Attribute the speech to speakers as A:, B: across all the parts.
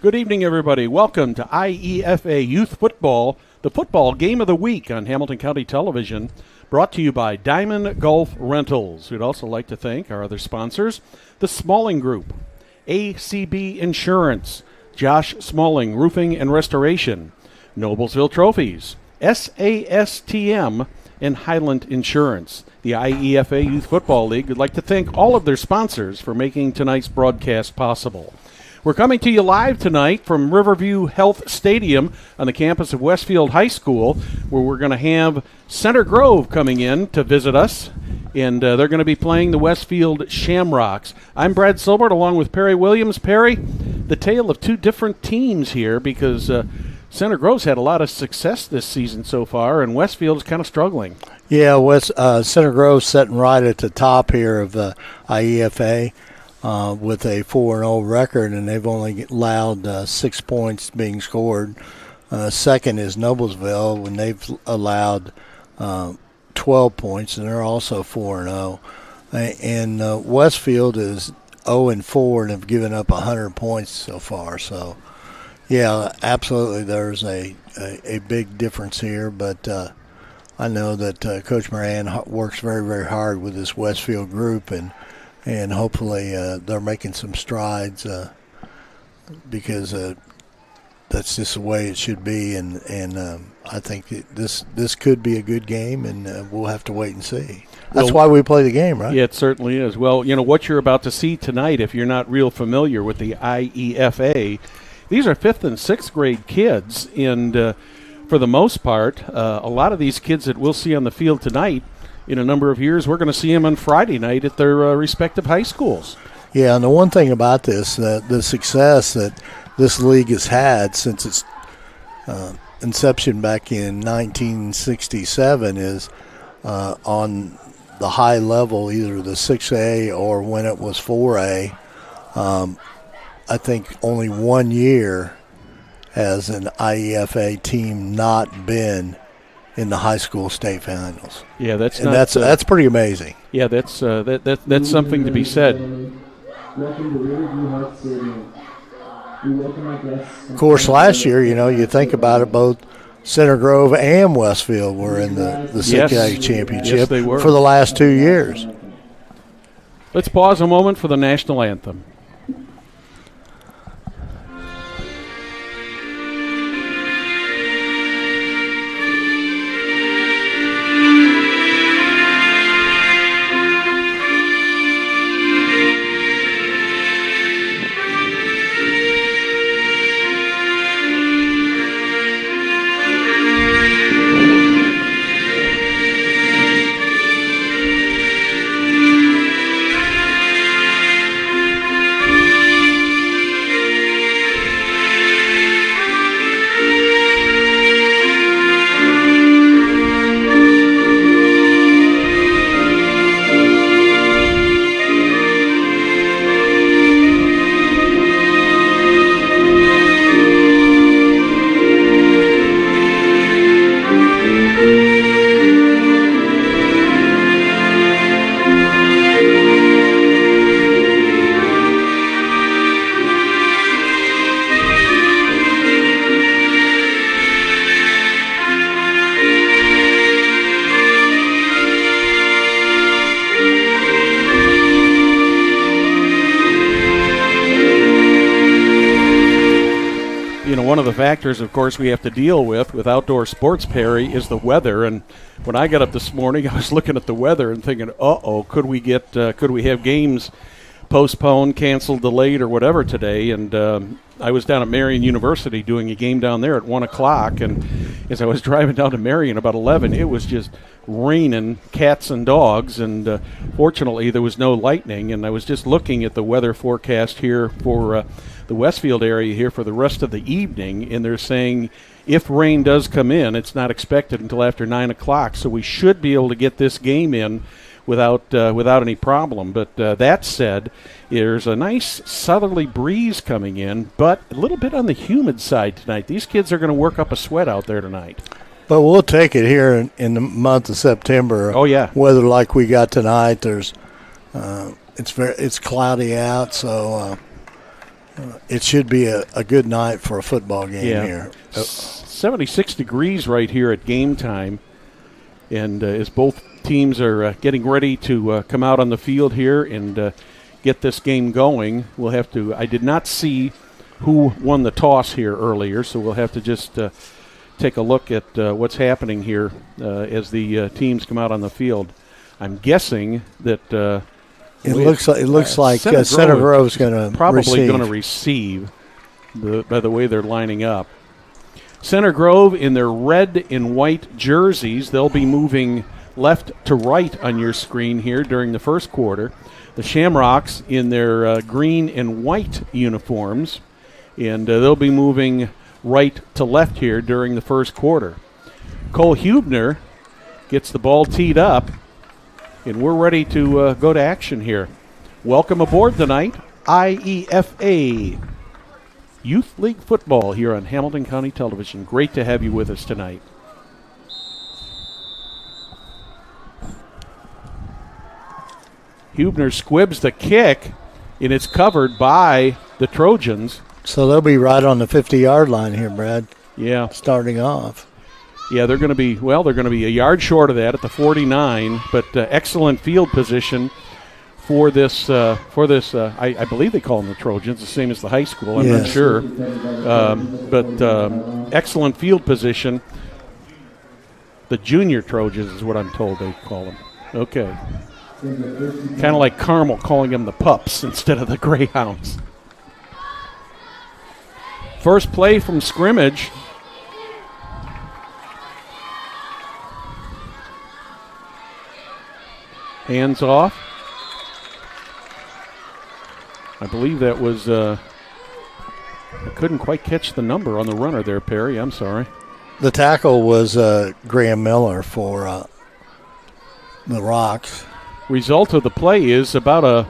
A: Good evening, everybody. Welcome to IEFA Youth Football, the football game of the week on Hamilton County Television, brought to you by Diamond Gulf Rentals. We'd also like to thank our other sponsors, the Smalling Group, ACB Insurance, Josh Smalling Roofing and Restoration, Noblesville Trophies, SASTM, and Highland Insurance. The IEFA Youth Football League would like to thank all of their sponsors for making tonight's broadcast possible. We're coming to you live tonight from Riverview Health Stadium on the campus of Westfield High School, where we're going to have Center Grove coming in to visit us, and they're going to be playing the Westfield Shamrocks. I'm Brad Silbert along with Perry Williams. Perry, the tale of two different teams here because Center Grove's had a lot of success this season so far, and Westfield's kind of struggling.
B: Yeah, Center Grove's sitting right at the top here of the IEFA. With a 4-0 record, and they've only allowed 6 points being scored. Second is Noblesville, when they've allowed 12 points, and they're also 4-0. And Westfield is 0-4 and have given up 100 points so far. So, yeah, absolutely, there's a big difference here. But I know that Coach Moran works very, very hard with this Westfield group, and hopefully they're making some strides because that's just the way it should be. And I think this could be a good game, and we'll have to wait and see. That's why we play the game, right?
A: Yeah, it certainly is. Well, you know, what you're about to see tonight, if you're not real familiar with the IEFA, these are 5th and 6th grade kids, and for the most part, a lot of these kids that we'll see on the field tonight, in a number of years, we're going to see them on Friday night at their respective high schools.
B: Yeah, and the one thing about this, the success that this league has had since its inception back in 1967 is on the high level, either the 6A or when it was 4A. I think only 1 year has an IEFA team not been in the high school state finals.
A: Yeah, that's
B: pretty amazing.
A: Yeah, that's something to be said.
B: Of course, last year, you think about it, both Center Grove and Westfield were in the 6A championship
A: yes, they were.
B: For the last 2 years.
A: Let's pause a moment for the national anthem. One of the factors, of course, we have to deal with outdoor sports, Perry, is the weather. And when I got up this morning, I was looking at the weather and thinking, could we have games postponed, canceled, delayed, or whatever today? And I was down at Marion University doing a game down there at 1 o'clock, and as I was driving down to Marion about 11, it was just raining cats and dogs, and fortunately there was no lightning. And I was just looking at the weather forecast here for the Westfield area here for the rest of the evening, and they're saying if rain does come in, it's not expected until after 9 o'clock, so we should be able to get this game in without any problem. But that said, there's a nice southerly breeze coming in, but a little bit on the humid side tonight. These kids are going to work up a sweat out there tonight.
B: But we'll take it here in the month of September.
A: Oh, yeah.
B: Weather like we got tonight, it's cloudy out, so It should be a good night for a football game here.
A: 76 degrees right here at game time. And as both teams are getting ready to come out on the field here and get this game going, we'll have to – I did not see who won the toss here earlier, so we'll have to just take a look at what's happening here as the teams come out on the field. I'm guessing that
B: it looks like Center Grove's going to
A: probably going to receive by the way they're lining up. Center Grove in their red and white jerseys. They'll be moving left to right on your screen here during the first quarter. The Shamrocks in their green and white uniforms, and they'll be moving right to left here during the first quarter. Cole Hubner gets the ball teed up, and we're ready to go to action here. Welcome aboard tonight, IEFA Youth League Football here on Hamilton County Television. Great to have you with us tonight. Hubner squibs the kick, and it's covered by the Trojans.
B: So they'll be right on the 50-yard line here, Brad.
A: Yeah.
B: Starting off.
A: Yeah, they're going to be a yard short of that at the 49, but excellent field position for this. I believe they call them the Trojans, the same as the high school. I'm not sure. But excellent field position. The junior Trojans is what I'm told they call them. Okay. Kind of like Carmel calling them the Pups instead of the Greyhounds. First play from scrimmage. Hands off. I believe that was, I couldn't quite catch the number on the runner there, Perry. I'm sorry.
B: The tackle was Graham Miller for the Rocks.
A: Result of the play is about an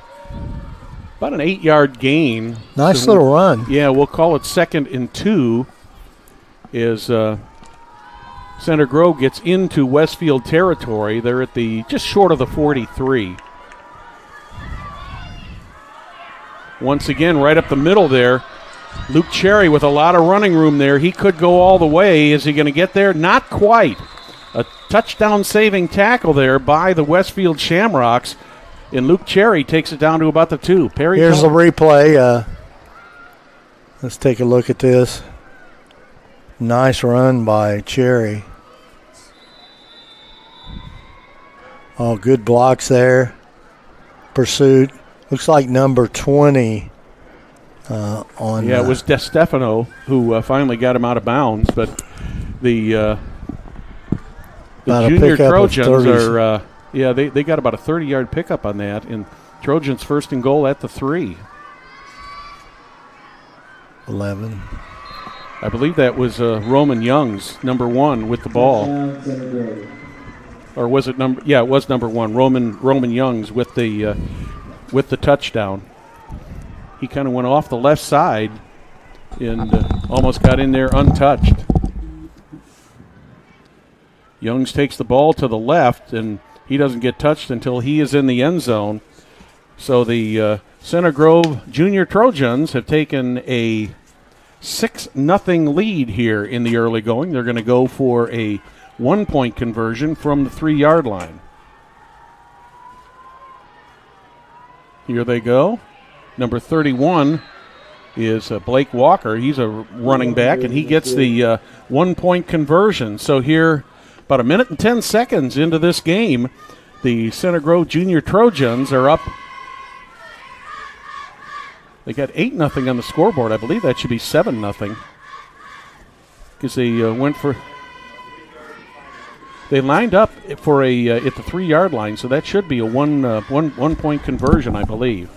A: 8-yard gain.
B: Nice little run.
A: Yeah, we'll call it 2nd and 2 as Center Grove gets into Westfield territory. They're at just short of the 43. Once again, right up the middle there, Luke Cherry with a lot of running room there. He could go all the way. Is he going to get there? Not quite. A touchdown-saving tackle there by the Westfield Shamrocks, and Luke Cherry takes it down to about the 2. Perry,
B: here's the replay. Let's take a look at this. Nice run by Cherry. Oh, good blocks there. Pursuit. Looks like number 20 on.
A: Yeah, it was DeStefano who finally got him out of bounds, but the junior Trojans are, they got about a 30-yard pickup on that, and Trojans first and goal at the 3.
B: 11.
A: I believe that was Roman Youngs, number 1, with the ball. Or was it number? Yeah, it was number 1. Roman Youngs with the touchdown. He kind of went off the left side and almost got in there untouched. Youngs takes the ball to the left, and he doesn't get touched until he is in the end zone. So the Center Grove Junior Trojans have taken a 6-0 lead here in the early going. They're going to go for a 1-point conversion from the 3-yard line. Here they go. Number 31 is Blake Walker. He's a running back, and he gets the 1-point conversion. So here, about 1 minute and 10 seconds into this game, the Center Grove Junior Trojans are up. They got 8-0 on the scoreboard. I believe that should be 7-0 because they went for. They lined up for at the 3-yard line, so that should be a one point conversion, I believe.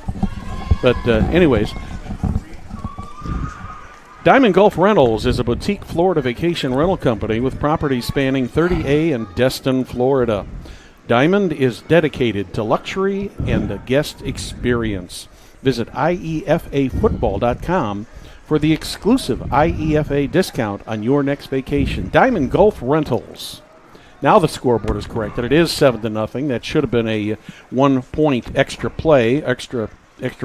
A: But anyways, Diamond Gulf Rentals is a boutique Florida vacation rental company with properties spanning 30A and Destin, Florida. Diamond is dedicated to luxury and a guest experience. Visit IEFAfootball.com for the exclusive IEFA discount on your next vacation. Diamond Gulf Rentals. Now the scoreboard is corrected. It is 7-0. That should have been a 1-point extra play, extra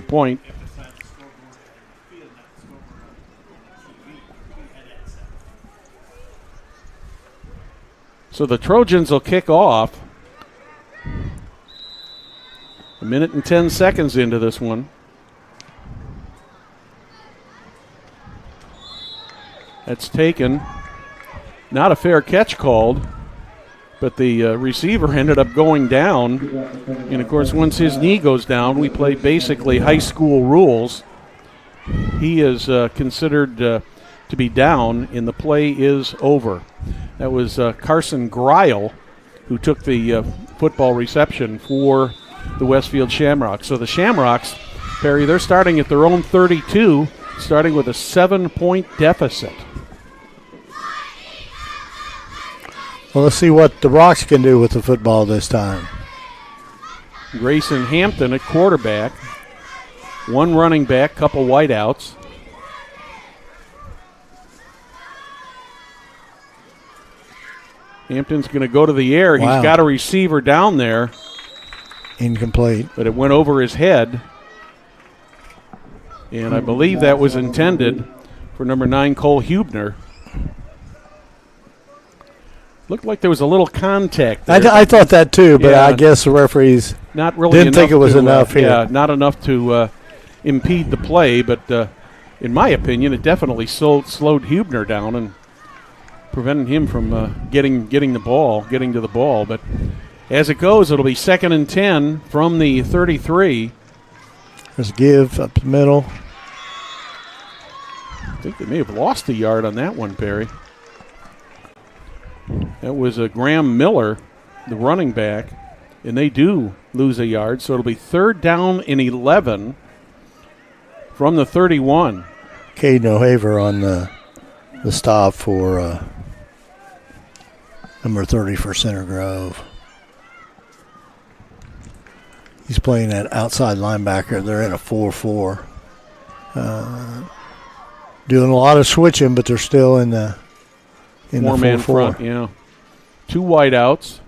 A: point. So the Trojans will kick off. 1 minute and 10 seconds into this one. That's taken. Not a fair catch called, but the receiver ended up going down. And, of course, once his knee goes down, we play basically high school rules. He is considered to be down, and the play is over. That was Carson Greil who took the football reception for the Westfield Shamrocks. So the Shamrocks, Perry, they're starting at their own 32, starting with a 7-point deficit.
B: Well, let's see what the Rocks can do with the football this time.
A: Grayson Hampton at quarterback. One running back, couple wideouts. Hampton's going to go to the air.
B: Wow.
A: He's got a receiver down there.
B: Incomplete.
A: But it went over his head. And I believe that was intended for number 9, Cole Hubner. Looked like there was a little contact there.
B: I thought that too, but
A: Yeah.
B: I guess the referees
A: Not really
B: didn't think it was enough here.
A: Yeah, not enough to impede the play, but in my opinion, it definitely slowed Hubner down and prevented him from getting to the ball. But as it goes, it'll be 2nd and 10 from the 33.
B: There's a give up the middle.
A: I think they may have lost a yard on that one, Perry. That was Graham Miller, the running back, and they do lose a yard, so it'll be 3rd down and 11 from the 31.
B: Caden O'Haver on the stop for number 30 for Center Grove. He's playing at outside linebacker. They're in a 4-4. Doing a lot of switching, but they're still in the
A: 4-man
B: 4-4.
A: front, yeah. 2 wideouts.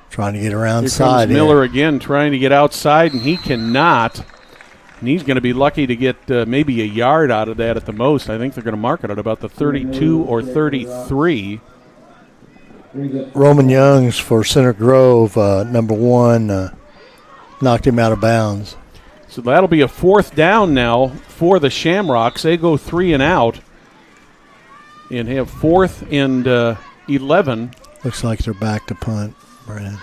B: Trying to get around
A: Here
B: side
A: comes Miller again, trying to get outside, and he cannot. And he's going to be lucky to get maybe a yard out of that at the most. I think they're going to mark it at about the 32 or 33.
B: Roman Youngs for Center Grove, number 1, knocked him out of bounds.
A: So that'll be a 4th down now for the Shamrocks. They go 3 and out and have 4th and 11.
B: Looks like they're back to punt, Brad.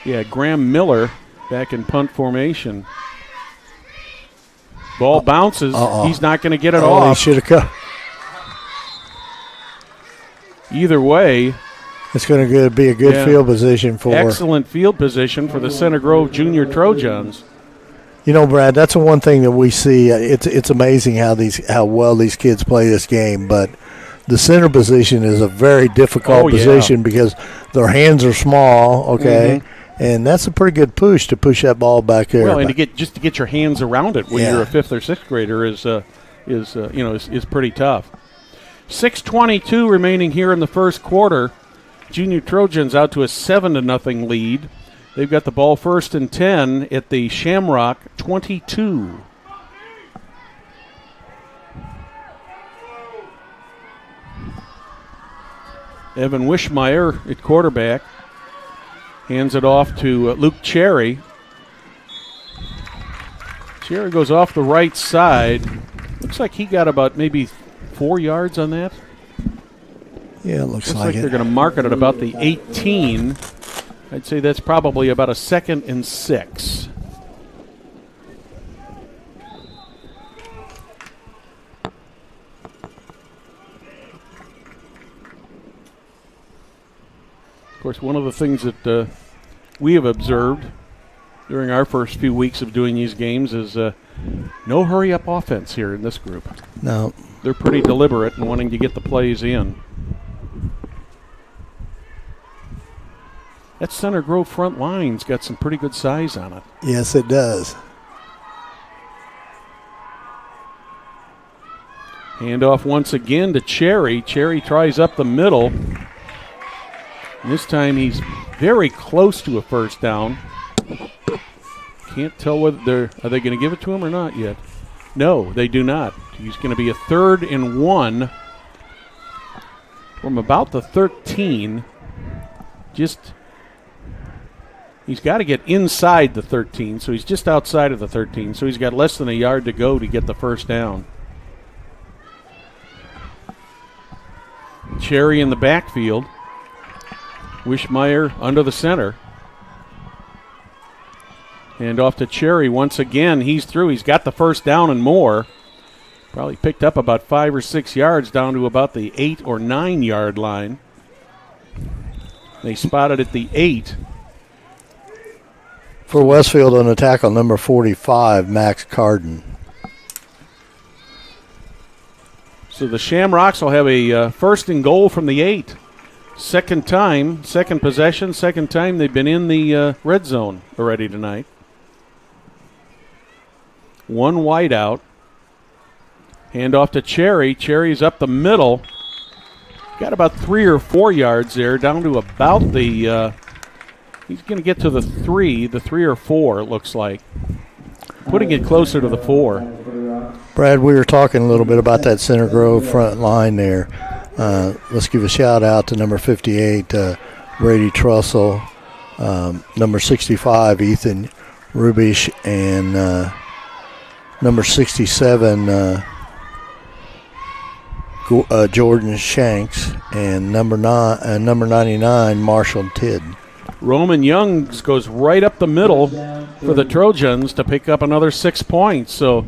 A: Yeah, Graham Miller back in punt formation. Ball bounces. He's not going to get it off.
B: He should have cut.
A: Either way,
B: it's going to be a good field position for.
A: Excellent field position for the Center Grove Junior Trojans.
B: You know, Brad, that's the one thing that we see. It's amazing how well these kids play this game, but the center position is a very difficult position because their hands are small, okay? Mm-hmm. And that's a pretty good push to push that ball back there.
A: Well, and to get your hands around it when you're a 5th or 6th grader is pretty tough. 6:22 remaining here in the first quarter. Junior Trojans out to a 7-0 lead. They've got the ball 1st and 10 at the Shamrock 22. Evan Wishmeyer at quarterback. Hands it off to Luke Cherry. Cherry goes off the right side. Looks like he got about maybe 4 yards on that.
B: Yeah, it looks like
A: they're going to mark it at about the 18. I'd say that's probably about a 2nd and 6. Of course, one of the things that we have observed during our first few weeks of doing these games is no hurry-up offense here in this group.
B: No.
A: They're pretty deliberate in wanting to get the plays in. That Center Grove front line's got some pretty good size on it.
B: Yes, it does.
A: Handoff once again to Cherry. Cherry tries up the middle. And this time he's very close to a 1st down. Can't tell whether are they going to give it to him or not yet. No, they do not. He's going to be a 3rd and 1 from about the 13. He's got to get inside the 13, so he's just outside of the 13, so he's got less than a yard to go to get the first down. Cherry in the backfield. Wishmeyer under the center. And off to Cherry once again. He's through. He's got the first down and more. Probably picked up about 5 or 6 yards down to about the 8 or 9 yard line. They spotted at the 8.
B: For Westfield on the tackle, number 45, Max Carden.
A: So the Shamrocks will have a first and goal from the 8. Second possession, second time they've been in the red zone already tonight. One wide out. Hand off to Cherry. Cherry's up the middle. Got about 3 or 4 yards there, down to about the he's going to get to the 3 or 4, it looks like. Putting it closer to the 4.
B: Brad, we were talking a little bit about that Center Grove front line there. Let's give a shout out to number 58, Brady Trussell, number 65, Ethan Rubish, and number 67, Jordan Shanks, and number 99, Marshall Tidd.
A: Roman Youngs goes right up the middle for the Trojans to pick up another 6 points. So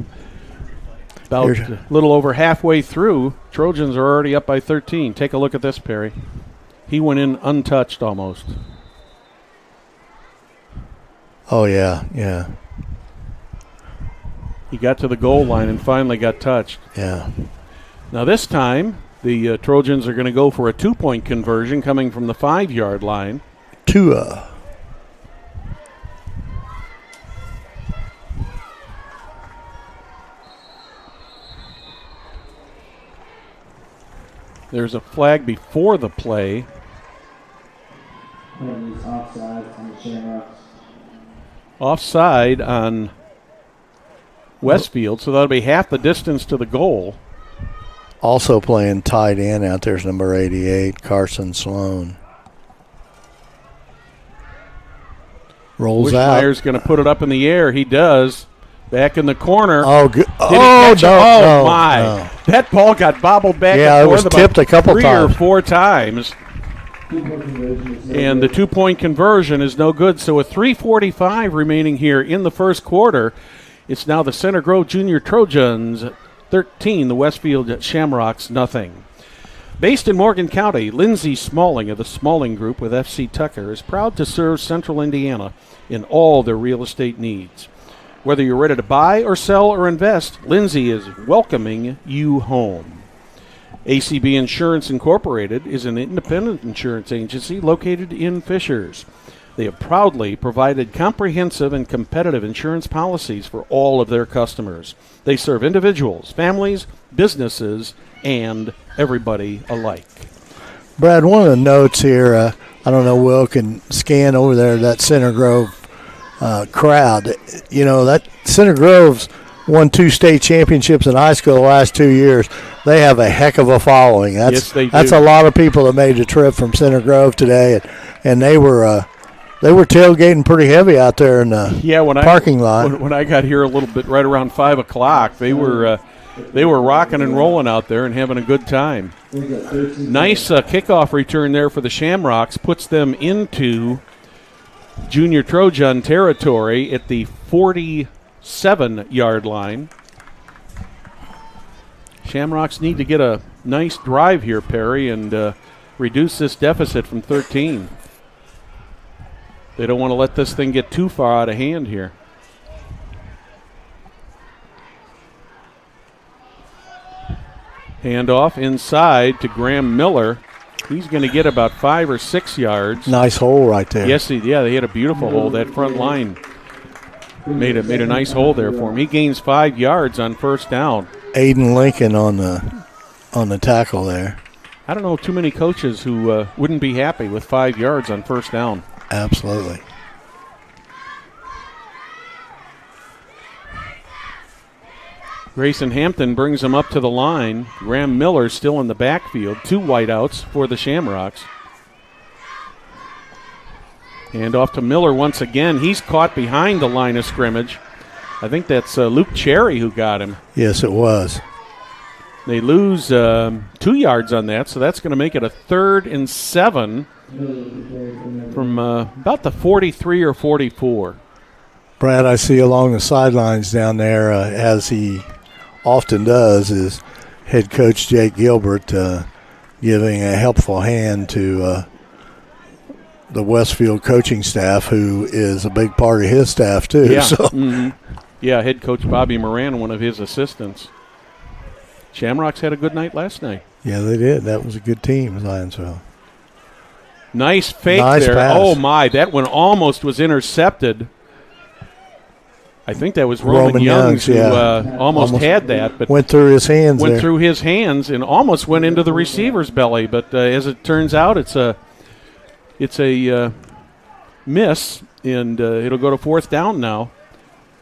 A: about a little over halfway through, Trojans are already up by 13. Take a look at this, Perry. He went in untouched almost.
B: Oh, yeah.
A: He got to the goal line and finally got touched.
B: Yeah.
A: Now this time, the Trojans are going to go for a 2-point conversion coming from the 5-yard line.
B: Tua.
A: There's a flag before the play. Offside on Westfield, so that'll be half the distance to the goal.
B: Also playing tight end out there's number 88, Carson Sloan. Rolls out.
A: Wishmeyer's going to put it up in the air. He does. Back in the corner.
B: Oh, good.
A: My.
B: No.
A: That ball got bobbled back
B: yeah,
A: and
B: it was
A: forth
B: tipped a couple
A: 3
B: times.
A: or 4 times. And the 2-point conversion is no good. So with 3:45 remaining here in the first quarter, it's now the Center Grove Junior Trojans 13, the Westfield Shamrocks nothing. Based in Morgan County, Lindsay Smalling of the Smalling Group with FC Tucker is proud to serve Central Indiana in all their real estate needs. Whether you're ready to buy or sell or invest, Lindsay is welcoming you home. ACB Insurance Incorporated is an independent insurance agency located in Fishers. They have proudly provided comprehensive and competitive insurance policies for all of their customers. They serve individuals, families, businesses, and everybody alike.
B: Brad, one of the notes here, I don't know, Will can scan over there that Center Grove crowd. You know, that Center Grove's won 2 state championships in high school the last 2 years. They have a heck of a following.
A: Yes, they do.
B: That's a lot of people that made the trip from Center Grove today, and they were tailgating pretty heavy out there in the parking lot.
A: When I got here a little bit right around 5 o'clock, they were rocking and rolling out there and having a good time. Nice kickoff return there for the Shamrocks. Puts them into Junior Trojan territory at the 47-yard line. Shamrocks need to get a nice drive here, Perry, and reduce this deficit from 13. They don't want to let this thing get too far out of hand here. Handoff inside to Graham Miller. He's going to get about 5 or 6 yards.
B: Nice hole right there.
A: Yes, they had a beautiful hole. That front line made a nice hole there for him. He gains 5 yards on first down.
B: Aiden Lincoln on the tackle there.
A: I don't know too many coaches who wouldn't be happy with 5 yards on first down.
B: Absolutely.
A: Grayson Hampton brings him up to the line. Graham Miller still in the backfield. 2 wideouts for the Shamrocks. Hand off to Miller once again. He's caught behind the line of scrimmage. I think that's Luke Cherry who got him.
B: Yes, it was.
A: They lose 2 yards on that, so that's going to make it a 3rd and 7 from about the 43 or 44.
B: Brad, I see along the sidelines down there, as he often does, is head coach Jake Gilbert giving a helpful hand to the Westfield coaching staff, who is a big part of his staff too.
A: Yeah,
B: so.
A: Yeah, head coach Bobby Moran, one of his assistants. Shamrocks had a good night last night.
B: Yeah, they did. That was a good team, Zionsville.
A: Nice fake there.
B: Pass.
A: Oh, my. That one almost was intercepted. I think that was Roman Youngs who almost had that. But
B: went through his hands
A: Went through his hands and almost went into the receiver's belly. But as it turns out, it's a miss, and it'll go to 4th down now.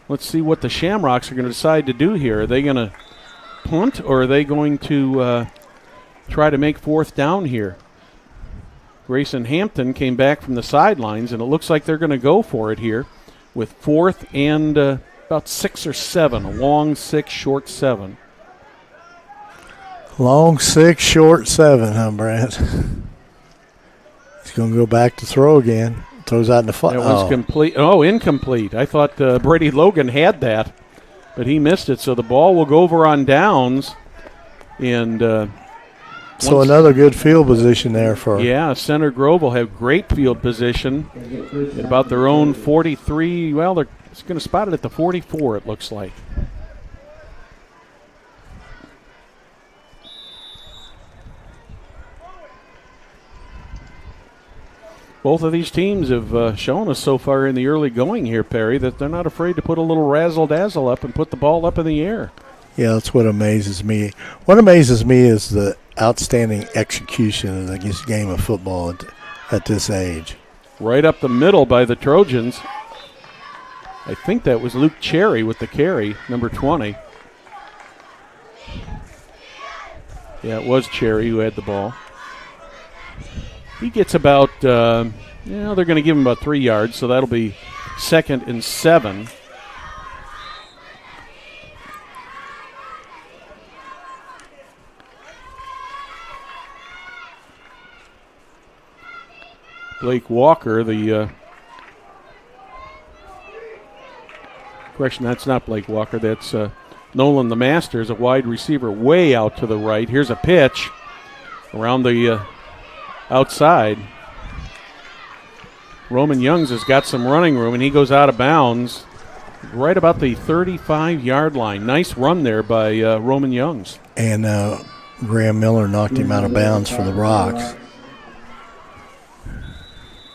A: Let's see what the Shamrocks are going to decide to do here. Are they going to punt, or are they going to try to make 4th down here? Grayson Hampton came back from the sidelines, and it looks like they're going to go for it here with 4th and about 6 or 7. A long 6, short 7.
B: Long 6, short 7, huh, Brad? He's going to go back to throw again. Throws out in the
A: That was complete. Oh, incomplete. I thought Brady Logan had that, but he missed it. So the ball will go over on downs. And
B: so another good field position there for.
A: Yeah, Center Grove will have great field position at about their own 43. Well, they're going to spot it at the 44, it looks like. Both of these teams have shown us so far in the early going here, Perry, that they're not afraid to put a little razzle-dazzle up and put the ball up in the air.
B: Yeah, that's what amazes me. What amazes me is the outstanding execution of this game of football at this age.
A: Right up the middle by the Trojans. I think that was Luke Cherry with the carry, number 20. Yeah, it was Cherry who had the ball. He gets about, they're going to give him about 3 yards, so that'll be 2nd and 7. Blake Walker, correction, that's not Blake Walker, that's Nolan the Masters, a wide receiver way out to the right. Here's a pitch around the outside. Roman Youngs has got some running room, and he goes out of bounds right about the 35-yard line. Nice run there by Roman Youngs.
B: And Graham Miller knocked him out of bounds for the Rocks.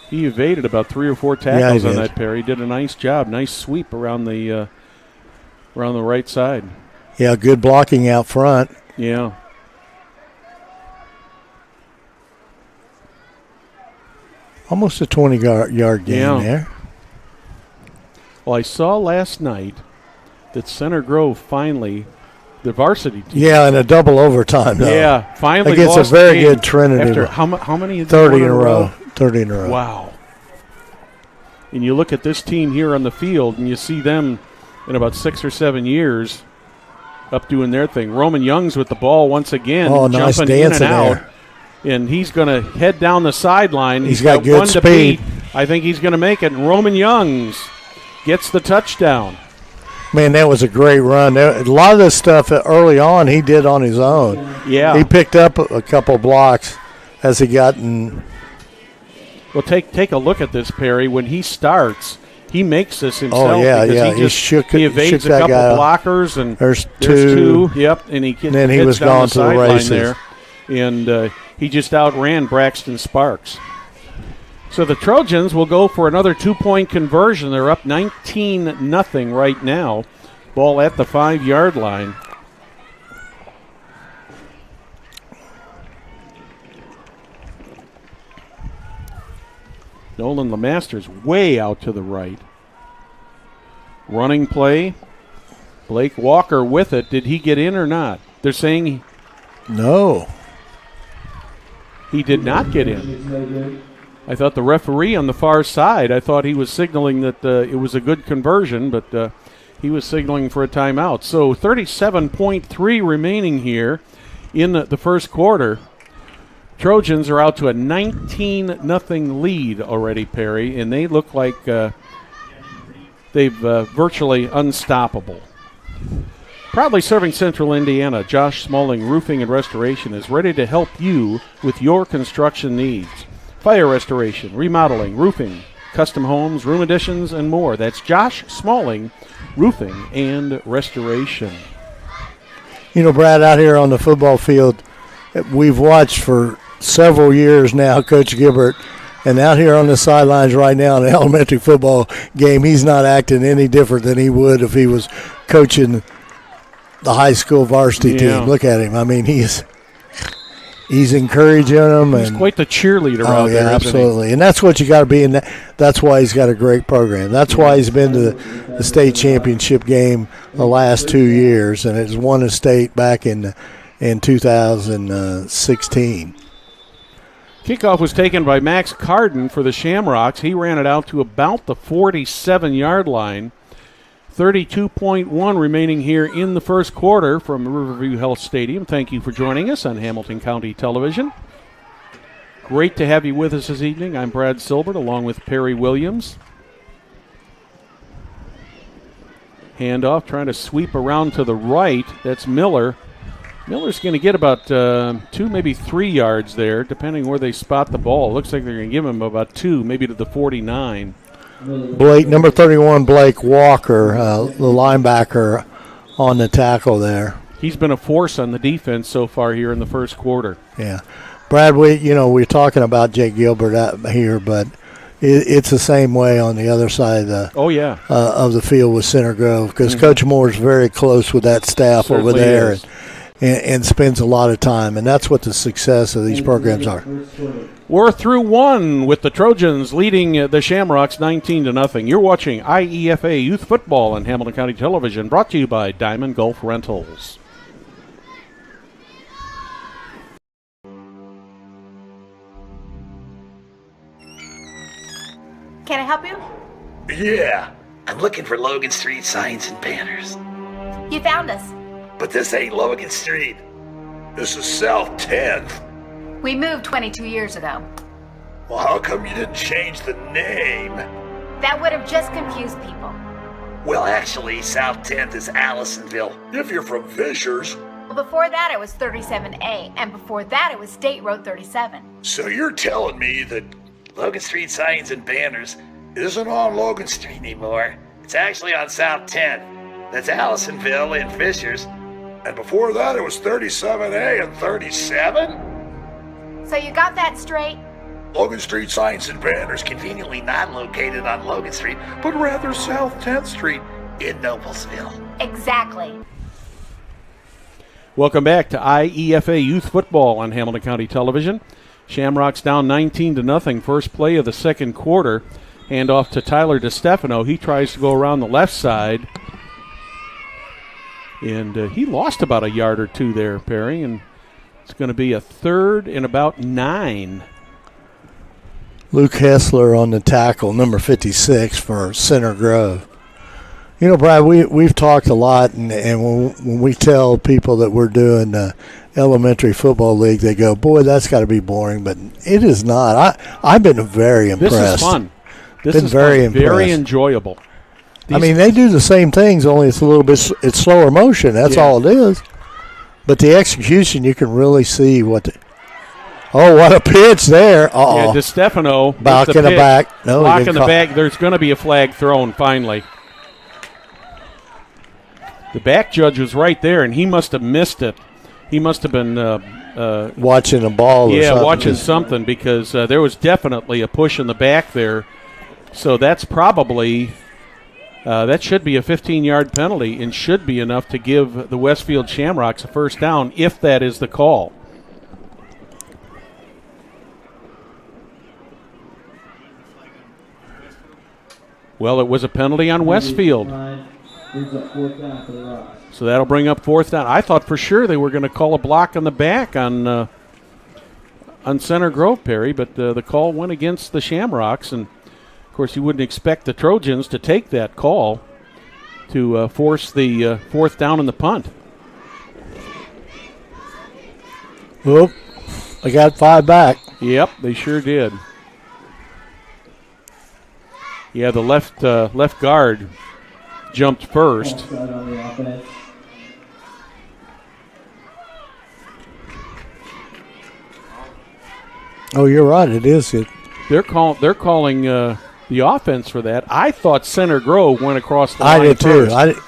A: He evaded about 3 or 4 tackles on that, Perry. Did a nice job. Nice sweep around the right side.
B: Yeah, good blocking out front.
A: Yeah.
B: Almost a 20-yard gain there.
A: Well, I saw last night that Center Grove finally, the varsity team.
B: Yeah, in a double overtime. Though.
A: Yeah, finally
B: against
A: lost
B: a very good Trinity.
A: After how many?
B: 30 in a row. 30 in a row.
A: Wow. And you look at this team here on the field, and you see them in about 6 or 7 years up doing their thing. Roman Youngs with the ball once again,
B: nice
A: jumping in and out.
B: There.
A: And he's going to head down the sideline.
B: He's got good
A: one
B: speed.
A: To beat. I think he's going to make it. And Roman Youngs gets the touchdown.
B: Man, that was a great run. A lot of this stuff early on he did on his own.
A: Yeah.
B: He picked up a couple blocks as he got in.
A: Well, take a look at this, Perry. When he starts, he makes this himself.
B: Oh, yeah,
A: because he evades a couple blockers. And
B: there's
A: two. Yep. And
B: then he was gone to the races. There.
A: And he just outran Braxton Sparks. So the Trojans will go for another 2-point conversion. They're up 19-0 right now. Ball at the 5-yard line. Nolan LeMaster's way out to the right. Running play. Blake Walker with it. Did he get in or not? They're saying
B: No.
A: he did not get in. I thought the referee on the far side, I thought he was signaling that it was a good conversion, but he was signaling for a timeout. So 37.3 remaining here in the first quarter. Trojans are out to a 19-0 lead already, Perry, and they look like they've virtually unstoppable. Proudly serving Central Indiana, Josh Smalling Roofing and Restoration is ready to help you with your construction needs. Fire restoration, remodeling, roofing, custom homes, room additions, and more. That's Josh Smalling Roofing and Restoration.
B: You know, Brad, out here on the football field, we've watched for several years now Coach Gilbert, and out here on the sidelines right now in an elementary football game, he's not acting any different than he would if he was coaching the high school varsity team. Look at him. I mean, he's encouraging them.
A: He's quite the cheerleader out there.
B: Absolutely. And that's what you got to be. And that's why he's got a great program. That's why he's been to the state championship game the last 2 years, and has won a state back in 2016.
A: Kickoff was taken by Max Carden for the Shamrocks. He ran it out to about the 47-yard line. 32.1 remaining here in the first quarter from Riverview Health Stadium. Thank you for joining us on Hamilton County Television. Great to have you with us this evening. I'm Brad Silbert along with Perry Williams. Handoff trying to sweep around to the right. That's Miller. Miller's going to get about 2, maybe 3 yards there, depending where they spot the ball. Looks like they're going to give him about 2, maybe to the 49.
B: Number 31, Blake Walker, the linebacker on the tackle there.
A: He's been a force on the defense so far here in the first quarter.
B: Yeah. Brad, we're talking about Jake Gilbert out here, but it's the same way on the other side of the of the field with Center Grove, because Coach Moore's very close with that staff over there and spends a lot of time, and that's what the success of these programs are.
A: We're through one with the Trojans leading the Shamrocks 19-0. You're watching IEFA Youth Football on Hamilton County Television, brought to you by Diamond Gulf Rentals.
C: Can I help you?
D: Yeah, I'm looking for Logan Street signs and banners.
C: You found us.
D: But this ain't Logan Street. This is South 10th.
C: We moved 22 years ago.
D: Well, how come you didn't change the name?
C: That would have just confused people.
D: Well, actually, South 10th is Allisonville, if you're from Fishers.
C: Well, before that it was 37A, and before that it was State Road 37.
D: So you're telling me that Logan Street signs and banners isn't on Logan Street anymore? It's actually on South 10th. That's Allisonville and Fishers. And before that it was 37A and 37?
C: So you got that straight?
D: Logan Street signs and banners conveniently not located on Logan Street, but rather South 10th Street in Noblesville.
C: Exactly.
A: Welcome back to IEFA Youth Football on Hamilton County Television. Shamrocks down 19-0, first play of the second quarter. Hand off to Tyler DeStefano. He tries to go around the left side. And he lost about a yard or two there, Perry, and it's going to be a 3rd and about 9.
B: Luke Hessler on the tackle, number 56 for Center Grove. You know, Brad, we've talked a lot, and when we tell people that we're doing the elementary football league, they go, boy, that's got to be boring, but it is not. I've been very impressed.
A: This is fun. This is
B: very
A: fun, very enjoyable.
B: I mean, they do the same things, only it's a little bit it's slower motion. That's all it is. But the execution, you can really see what what a pitch there.
A: Yeah, DeStefano.
B: Blocking the back. No,
A: blocking the back. There's going to be a flag thrown finally. The back judge was right there, and he must have missed it. He must have been
B: watching a ball or something.
A: Yeah, watching something, because there was definitely a push in the back there. So that's probably that should be a 15-yard penalty and should be enough to give the Westfield Shamrocks a first down if that is the call. Well, it was a penalty on Westfield. So that'll bring up 4th down. I thought for sure they were going to call a block on the back on Center Grove, Perry, but the call went against the Shamrocks. And, of course, you wouldn't expect the Trojans to take that call to force the 4th down in the punt.
B: Whoop. They got 5 back.
A: Yep, they sure did. Yeah, the left guard jumped first.
B: Oh, you're right. It is.
A: They're calling the offense for that. I thought Center Grove went across the line.
B: I did too.
A: First.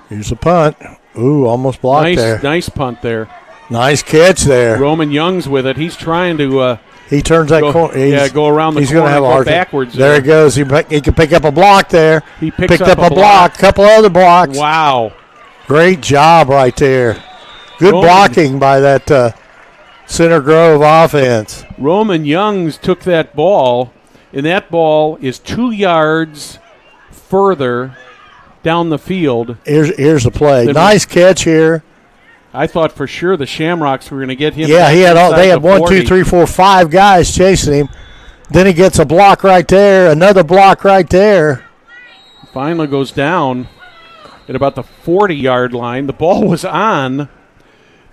B: Here's a punt. Ooh, almost blocked there.
A: Nice punt there.
B: Nice catch there.
A: Roman Young's with it. He's trying to.
B: He turns that corner.
A: Go around the corner. He's going to have a hard backwards.
B: There he goes. He can pick up a block there.
A: He picked
B: up a block. Couple other blocks.
A: Wow.
B: Great job right there. Good blocking by that Center Grove offense.
A: Roman Youngs took that ball, and that ball is 2 yards further down the field.
B: Here's the play. Nice catch here.
A: I thought for sure the Shamrocks were going to get him.
B: Yeah, they had 1, 2, 3, 4, 5 guys chasing him. Then he gets a block right there, another block right there.
A: Finally goes down at about the 40-yard line. The ball was on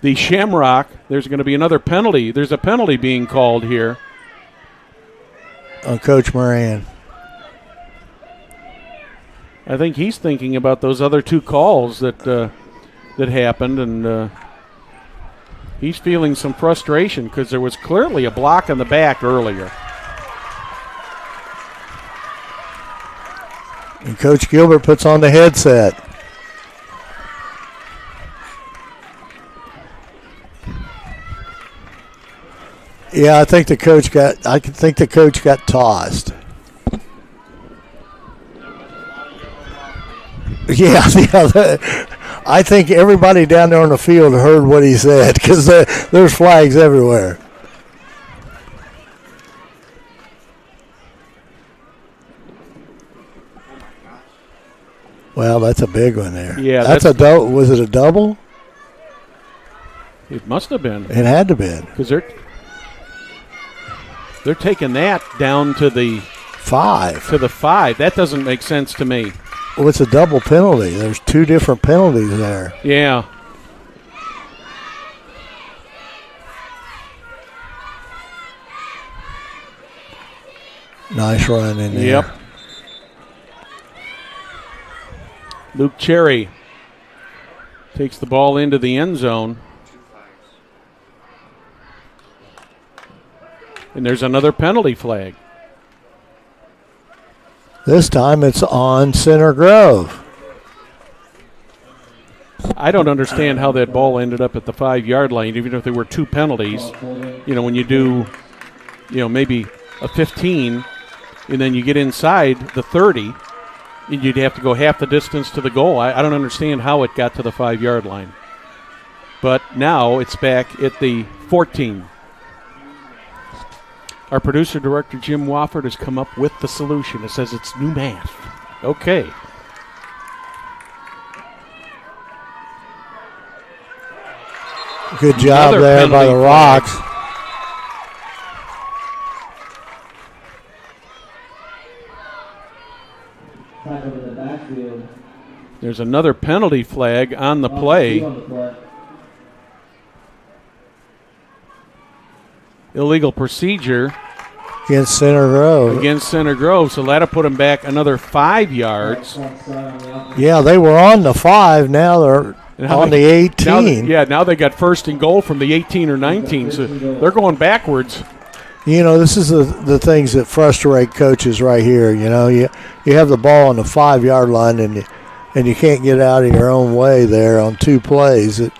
A: the Shamrock. There's going to be another penalty. There's a penalty being called here.
B: On Coach Moran.
A: I think he's thinking about those other 2 calls that happened, and he's feeling some frustration because there was clearly a block on the back earlier.
B: And Coach Gilbert puts on the headset. Yeah, I think the coach got tossed. Yeah, I think everybody down there on the field heard what he said because there's flags everywhere. Well, that's a big one there.
A: Yeah,
B: that's a double. Was it a double?
A: It must have been.
B: It had to be
A: because they're taking that down to the
B: 5.
A: To the 5. That doesn't make sense to me.
B: Well, it's a double penalty. There's 2 different penalties there.
A: Yeah.
B: Nice run in there.
A: Yep. Luke Cherry takes the ball into the end zone. And there's another penalty flag.
B: This time it's on Center Grove.
A: I don't understand how that ball ended up at the 5-yard line, even if there were 2 penalties. You know, when you do, maybe a 15, and then you get inside the 30, and you'd have to go half the distance to the goal. I don't understand how it got to the 5-yard line. But now it's back at the 14. Our producer director, Jim Wofford, has come up with the solution. It says it's new math. Okay.
B: Good job there by the Rocks.
A: There's another penalty flag on the play. Illegal procedure
B: against Center Grove.
A: So that'll put them back another 5 yards.
B: Yeah, they were on the 5. Now they're on the 18.
A: Now they got 1st and goal from the 18 or 19. So they're going backwards.
B: This is the things that frustrate coaches right here. You have the ball on the 5-yard line and you can't get out of your own way there on 2 plays that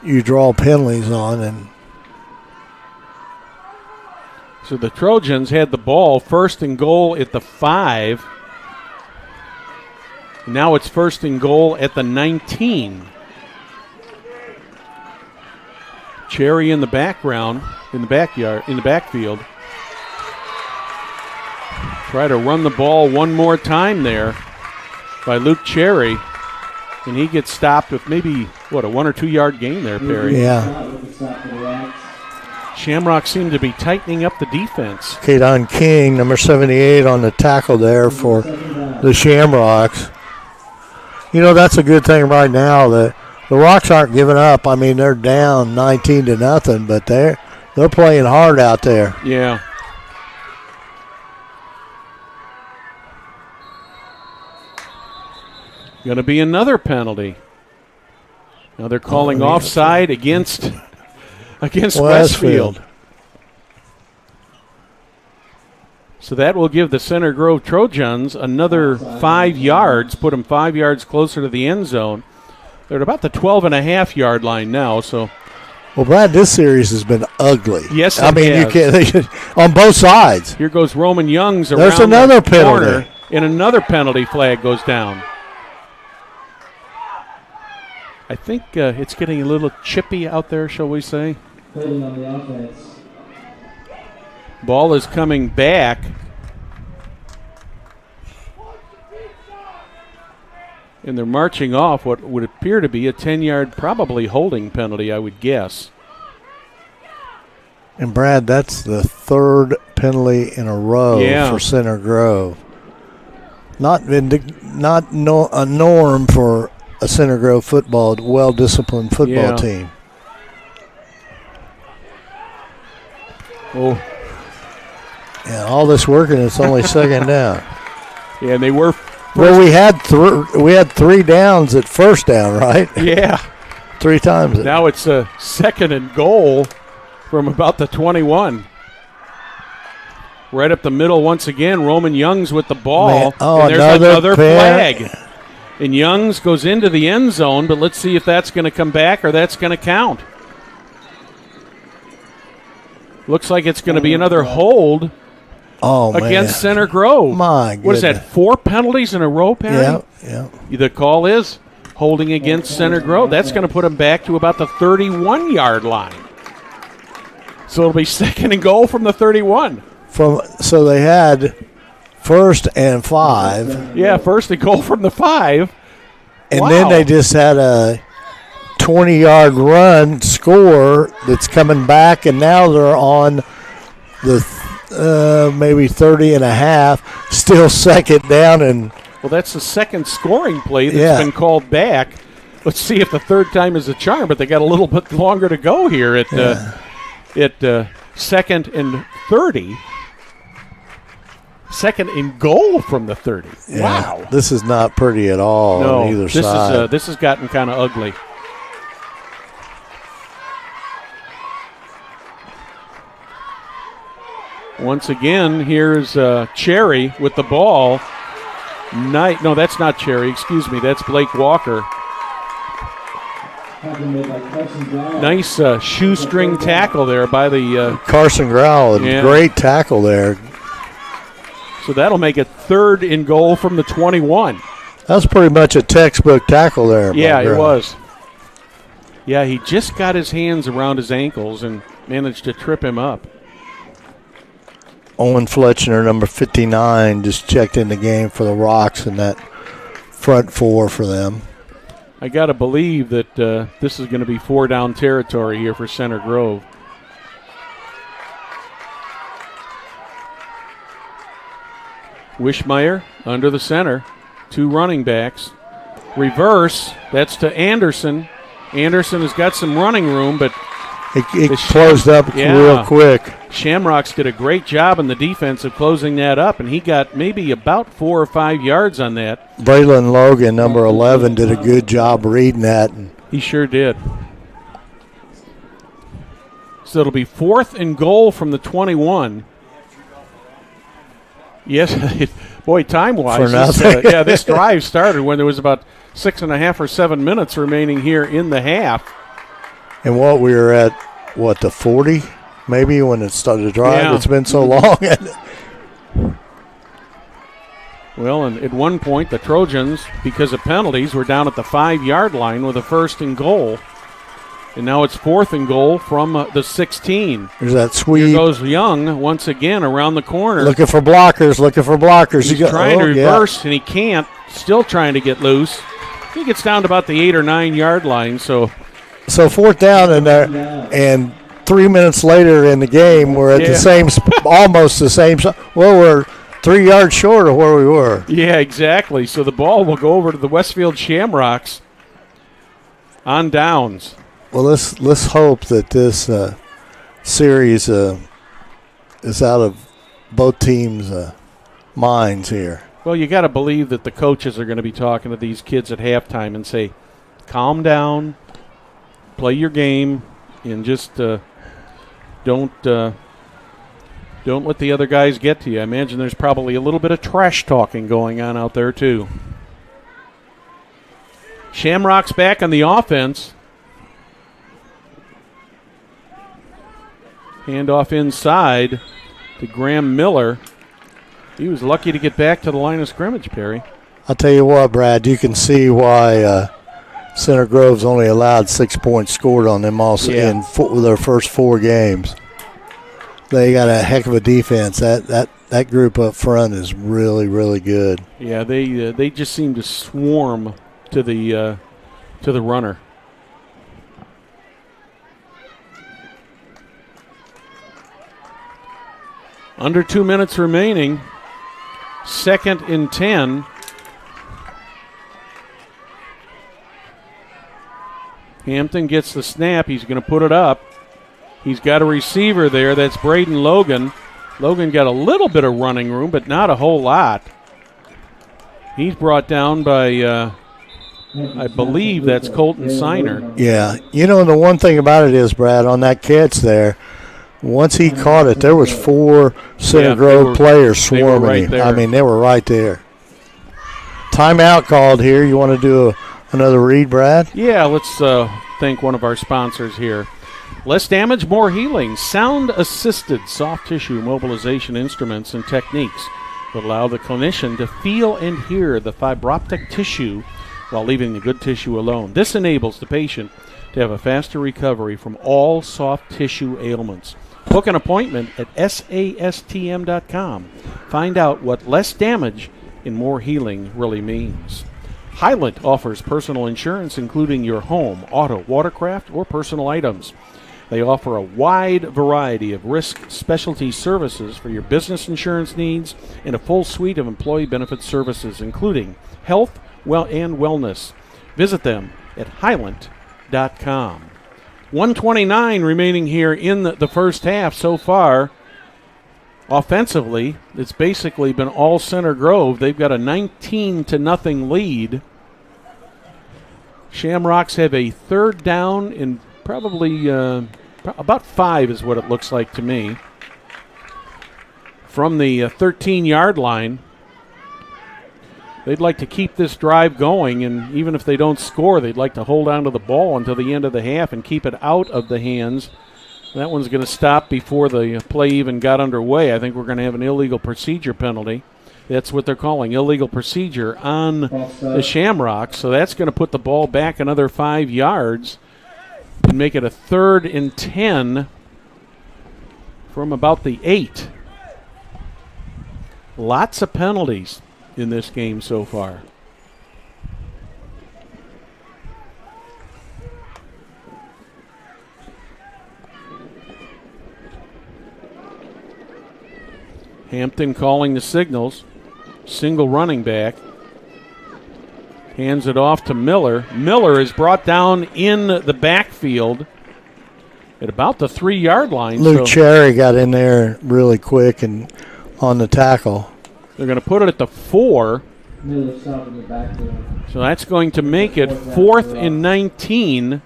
B: you draw penalties on. And
A: so the Trojans had the ball 1st and goal at the 5. Now it's 1st and goal at the 19. Cherry in the background, in the backfield. Try to run the ball one more time there by Luke Cherry. And he gets stopped with maybe, a 1 or 2 yard gain there, Perry.
B: Yeah.
A: Shamrock seemed to be tightening up the defense.
B: Kadon King, number 78, on the tackle there for the Shamrocks. That's a good thing right now. The Rocks aren't giving up. I mean, they're down 19-0, but they're playing hard out there.
A: Yeah. Going to be another penalty. Now they're calling offside against Westfield. So that will give the Center Grove Trojans another 5 yards, put them 5 yards closer to the end zone. They're at about the 12.5-yard line now. So,
B: well, Brad, this series has been ugly.
A: Yes,
B: I mean,
A: has.
B: you can't on both sides.
A: Here goes Roman Youngs around
B: There's another
A: the
B: penalty.
A: corner, and another penalty flag goes down. I think it's getting a little chippy out there, shall we say?
E: On the offense.
A: Ball is coming back. And they're marching off what would appear to be a 10-yard probably holding penalty, I would guess.
B: And, Brad, that's the third penalty in a row for Center Grove. Not a norm for a Center Grove well-disciplined football team.
A: Oh.
B: Yeah, all this working, it's only second down.
A: Yeah, and they were.
B: Well, we had 3 downs at first down, right?
A: Yeah.
B: 3 times.
A: Now it's a 2nd and goal from about the 21. Right up the middle once again. Roman Youngs with the ball.
B: And
A: there's another flag. And Youngs goes into the end zone, but let's see if that's going to come back or that's going to count. Looks like it's going to be another hold against Center Grove.
B: My goodness.
A: What is that, 4 penalties in a row, Perry?
B: Yeah.
A: The call is holding against Center Grove. That's going to put them back to about the 31-yard line. So it'll be 2nd and goal from the 31.
B: So they had 1st and 5.
A: Yeah, 1st and goal from the 5.
B: And then they just had a 20-yard run score that's coming back, and now they're on the maybe 30 and a half, still 2nd down. And
A: well, that's the second scoring play that's been called back. Let's see if the third time is a charm, but they got a little bit longer to go here at 2nd and 30. 2nd and goal from the 30.
B: Yeah,
A: wow.
B: This is not pretty at all on either side.
A: This has gotten kind of ugly. Once again, here's Cherry with the ball. No, that's not Cherry. Excuse me. That's Blake Walker. Nice shoestring tackle there by the
B: Carson Growell. Great tackle there.
A: So that'll make it 3rd and goal from the 21.
B: That's pretty much a textbook tackle there.
A: Yeah, it was. Yeah, he just got his hands around his ankles and managed to trip him up.
B: Owen Fletcher, number 59, just checked in the game for the Rocks in that front 4 for them.
A: I got to believe that this is going to be 4-down territory here for Center Grove. Wishmeyer under the center. 2 running backs. Reverse. That's to Anderson. Anderson has got some running room, but
B: it closed up real quick.
A: Shamrocks did a great job in the defense of closing that up, and he got maybe about 4 or 5 yards on that.
B: Braylon Logan, number 11, did a good job reading that.
A: He sure did. So it'll be 4th and goal from the 21. Yes, boy, time-wise, this drive started when there was about 6.5 or 7 minutes remaining here in the half.
B: And what we were at, the 40 maybe when it started to drive? Yeah. It's been so long.
A: Well, and at one point, the Trojans, because of penalties, were down at the 5-yard line with a 1st and goal. And now it's 4th and goal from the 16.
B: There's that sweep.
A: Here goes Young once again around the corner.
B: Looking for blockers.
A: He's trying to reverse, and he can't. Still trying to get loose. He gets down to about the 8 or 9 yard line. So
B: 4th down, and 3 minutes later in the game, we're at the same, almost the same. Well, we're 3 yards short of where we were.
A: Yeah, exactly. So the ball will go over to the Westfield Shamrocks on downs.
B: Well, let's hope that this series is out of both teams' minds here.
A: Well, you got to believe that the coaches are going to be talking to these kids at halftime and say, calm down, play your game, and just don't let the other guys get to you. I imagine there's probably a little bit of trash talking going on out there too. Shamrocks back on the offense. Handoff inside to Graham Miller. He was lucky to get back to the line of scrimmage, Perry.
B: I'll tell you what, Brad, you can see why Center Grove's only allowed 6 points scored on them also in their first 4 games. They got a heck of a defense. That group up front is really, really good.
A: Yeah, they just seem to swarm to the runner. Under 2 minutes remaining. 2nd and 10. Hampton gets the snap. He's going to put it up. He's got a receiver there. That's Braden Logan. Logan got a little bit of running room, but not a whole lot. He's brought down by, I believe that's Colton Siner.
B: Yeah. You know, the one thing about it is, Brad, on that catch there, once he caught it, there was 4 Center Grove players swarming him. I mean, they were right there. Timeout called here. You want to do another read, Brad?
A: Yeah, let's thank one of our sponsors here. Less damage, more healing. Sound-assisted soft tissue mobilization instruments and techniques that allow the clinician to feel and hear the fibroptic tissue while leaving the good tissue alone. This enables the patient to have a faster recovery from all soft tissue ailments. Book an appointment at sastm.com. Find out what less damage and more healing really means. Highland offers personal insurance, including your home, auto, watercraft, or personal items. They offer a wide variety of risk specialty services for your business insurance needs and a full suite of employee benefit services, including health, and wellness. Visit them at highland.com. 1:29 remaining here in the first half so far. Offensively, it's basically been all Center Grove. They've got a 19-0 lead. Shamrocks have a 3rd down and probably about 5 is what it looks like to me. From the 13-yard line. They'd like to keep this drive going, and even if they don't score, they'd like to hold on to the ball until the end of the half and keep it out of the hands. That one's going to stop before the play even got underway. I think we're going to have an illegal procedure penalty. That's what they're calling illegal procedure on the Shamrocks. So that's going to put the ball back another 5 yards and make it a 3rd and 10 from about the 8. Lots of penalties in this game so far. Hampton calling the signals. Single running back. Hands it off to Miller. Miller is brought down in the backfield at about the 3-yard line.
B: Luke Cherry got in there really quick and on the tackle.
A: They're going to put it at the 4. So that's going to make it 4th and 19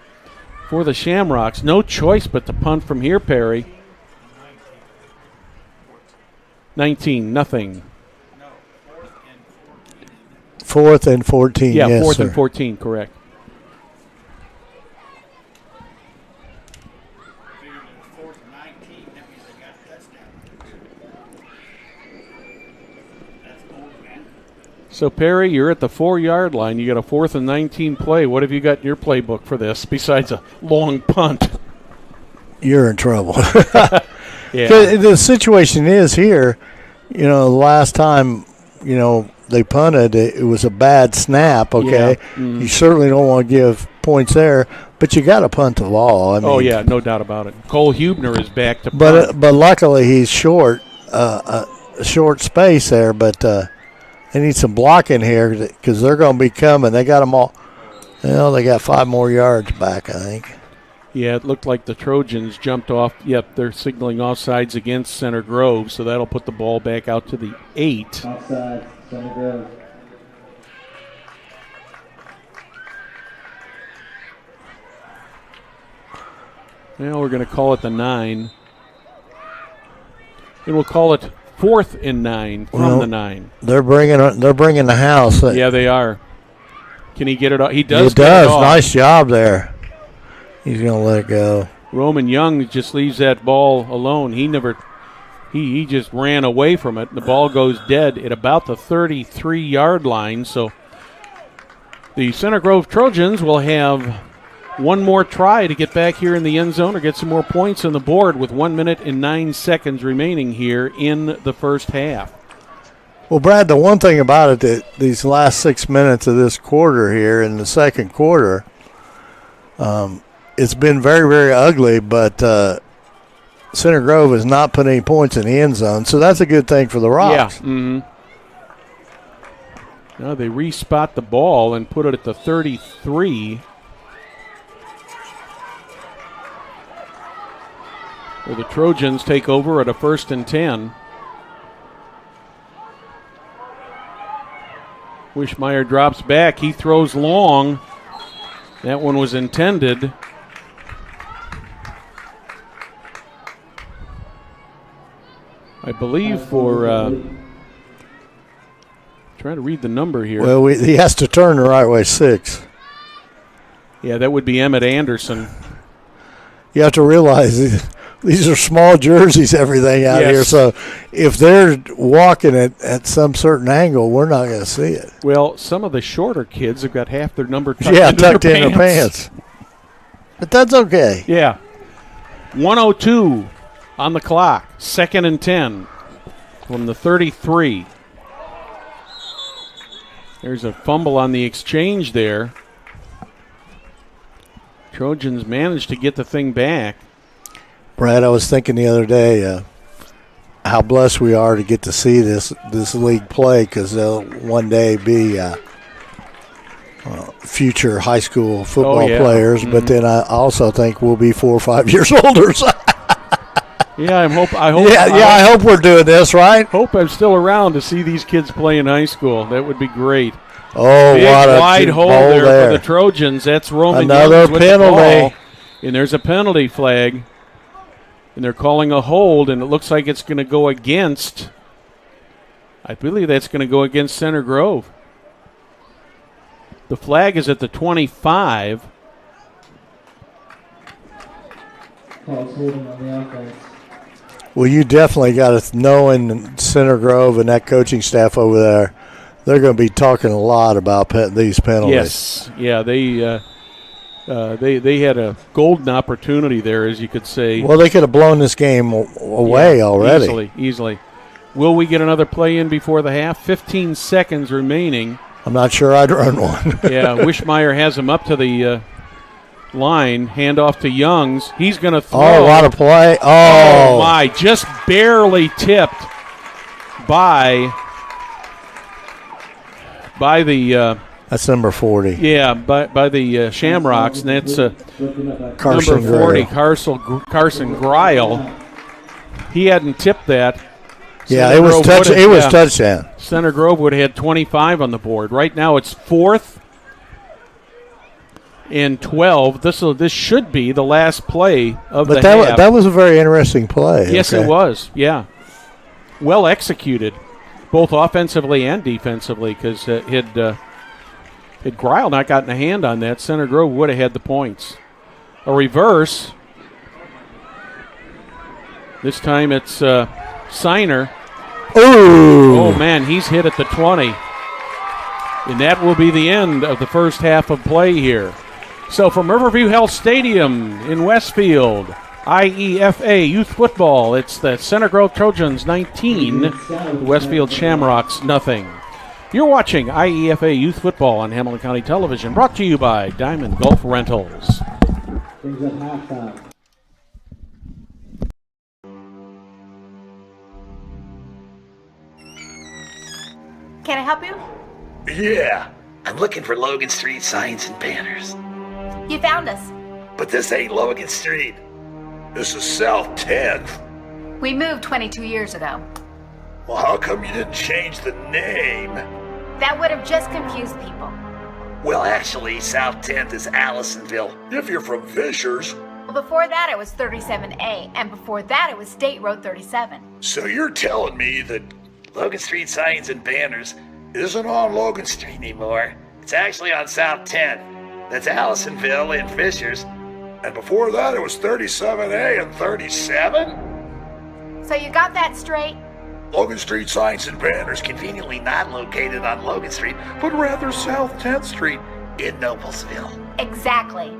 A: for the Shamrocks. No choice but to punt from here, Perry. 19-0.
B: 4th and 14.
A: Yeah,
B: yes,
A: 4th
B: sir.
A: and 14, correct. So, Perry, you're at the 4-yard line. You got a 4th and 19 play. What have you got in your playbook for this besides a long punt?
B: You're in trouble.
A: Yeah.
B: The situation is here, last time, they punted, it was a bad snap, okay?
A: Yeah. Mm-hmm.
B: You certainly don't want to give points there, but you got to punt the ball. I mean,
A: yeah, no doubt about it. Cole Hubner is back to punt.
B: But luckily he's short, short space there, but they need some blocking here because they're going to be coming. They got them all. They got 5 more yards back, I think.
A: Yeah, it looked like the Trojans jumped off. Yep, they're signaling offsides against Center Grove, so that'll put the ball back out to the 8.
E: Offside, Center Grove.
A: Now we're going to call it the 9. And we'll call it 4th and 9 from the 9.
B: They're bringing the house.
A: Yeah, they are. Can he get it off? He does.
B: He does. Nice job there. He's going to let it go.
A: Roman Young just leaves that ball alone. He just ran away from it. The ball goes dead at about the 33-yard line. So the Center Grove Trojans will have one more try to get back here in the end zone or get some more points on the board with 1 minute and 9 seconds remaining here in the first half.
B: Well, Brad, the one thing about it that these last 6 minutes of this quarter here in the second quarter, it's been very, very ugly, but Center Grove has not put any points in the end zone, so that's a good thing for the Rocks.
A: Yeah. Mm-hmm. Now they respot the ball and put it at the 33. Where the Trojans take over at a 1st and 10. Wishmeyer drops back. He throws long. That one was intended. I believe for trying to read the number here.
B: Well, he has to turn the right way, 6.
A: Yeah, that would be Emmett Anderson.
B: You have to realize these are small jerseys, everything out here. So if they're walking at some certain angle, we're not going to see it.
A: Well, some of the shorter kids have got half their number tucked in their pants.
B: But that's okay.
A: Yeah. 1:02 on the clock. 2nd and 10 from the 33. There's a fumble on the exchange there. Trojans managed to get the thing back.
B: Brad, I was thinking the other day how blessed we are to get to see this league play because they'll one day be future high school football players. Mm-hmm. But then I also think we'll be 4 or 5 years older.
A: Yeah, I hope.
B: I hope we're doing this right.
A: Hope I'm still around to see these kids play in high school. That would be great.
B: Oh,
A: big
B: what a
A: wide hole there for the Trojans. That's Roman
B: another
A: Youngs with
B: penalty.
A: The ball, and there's a penalty flag, and they're calling a hold, and it looks like it's going to go against. I believe that's going to go against Center Grove. The flag is at the 25.
E: Holding on the offense.
B: Well, you definitely got to know in Center Grove and that coaching staff over there, they're going to be talking a lot about these penalties.
A: Yes, yeah, they had a golden opportunity there, as you could say.
B: Well, they could have blown this game away already.
A: Easily. Will we get another play in before the half? 15 seconds remaining.
B: I'm not sure I'd run one.
A: Yeah, Wishmeyer has him up to the line. Handoff to Youngs. He's going to throw.
B: Oh, what a play.
A: Oh, my. Just barely tipped by the
B: that's number 40.
A: Yeah, by the Shamrocks, and that's
B: Carson
A: number 40, Carson Greil. He hadn't tipped that.
B: Yeah, it was touchdown.
A: Center Grove would have had 25 on the board. Right now it's 4th and 12. This should be the last play of the half.
B: That was a very interesting play.
A: Yes, it was. Yeah, well executed, both offensively and defensively. Because had Greil not gotten a hand on that, Center Grove would have had the points. A reverse. This time it's Signer.
B: Ooh.
A: Oh, man, he's hit at the 20. And that will be the end of the first half of play here. So from Riverview Health Stadium in Westfield, IEFA Youth Football, it's the Center Grove Trojans 19, Westfield Shamrocks nothing. You're watching IEFA Youth Football on Hamilton County Television, brought to you by Diamond Gulf Rentals.
E: Brings up halftime.
C: Can I help you?
D: Yeah, I'm looking for Logan Street signs and banners.
C: You found us.
D: But this ain't Logan Street. This is South 10th.
C: We moved 22 years ago.
D: Well, how come you didn't change the name?
C: That would have just confused people.
D: Well, actually, South 10th is Allisonville, if you're from Fishers.
C: Well, before that it was 37A, and before that it was State Road 37.
D: So you're telling me that Logan Street signs and banners isn't on Logan Street anymore. It's actually on South 10th. That's Allisonville and Fishers. And before that, it was 37A and 37?
C: So you got that straight?
D: Logan Street signs and banners conveniently not located on Logan Street, but rather South 10th Street in Noblesville.
C: Exactly.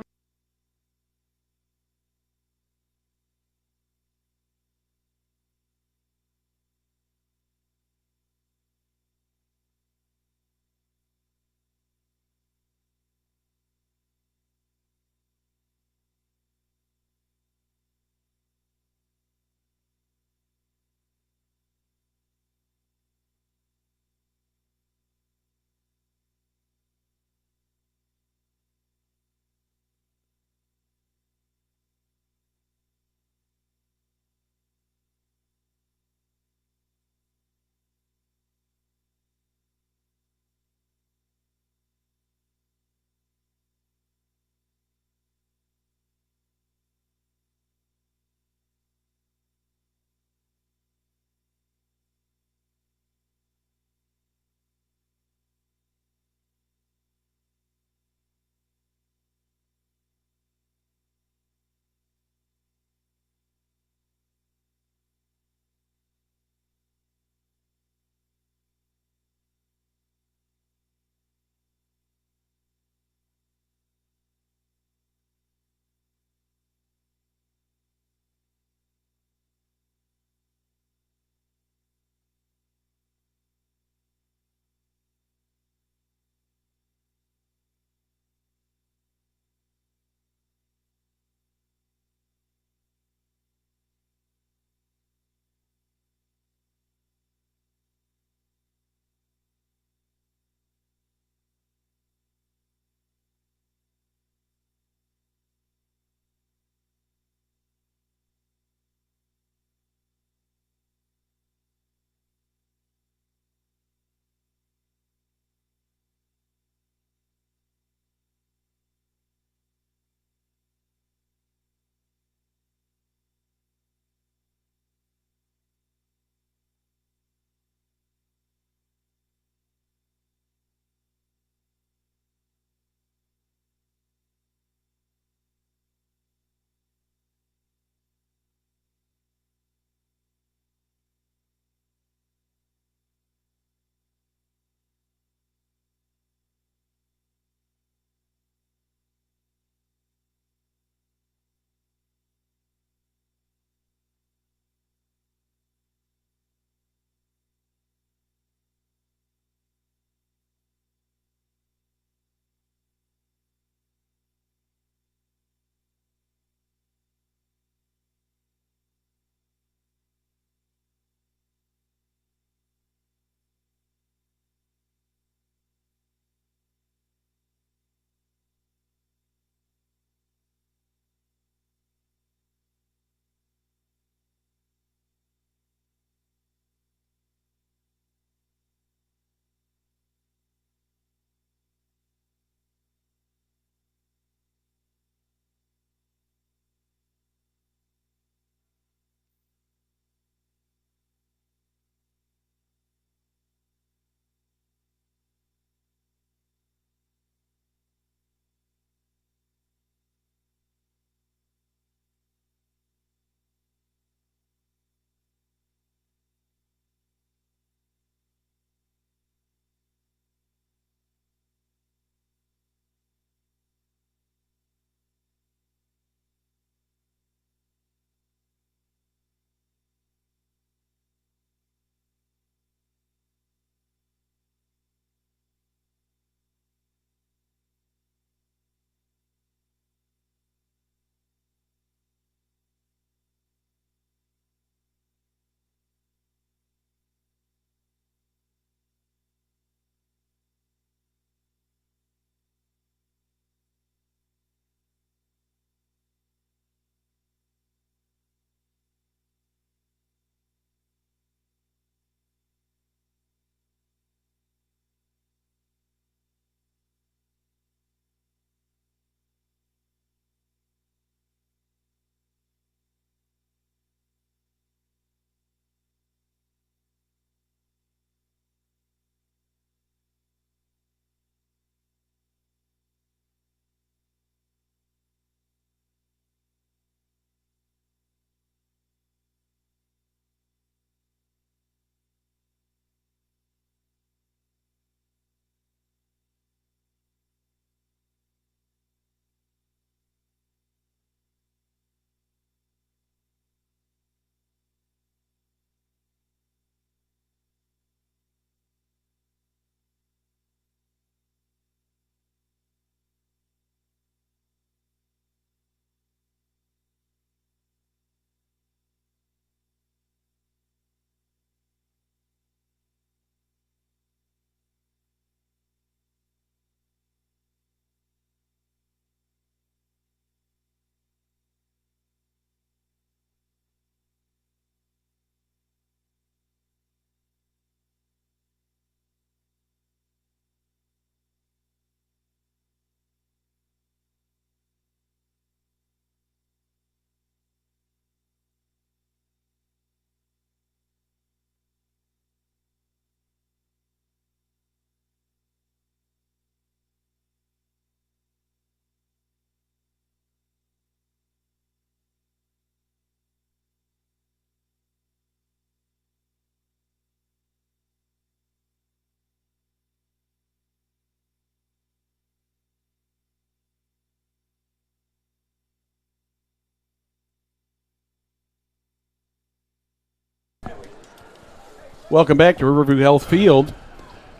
A: Welcome back to Riverview Health Field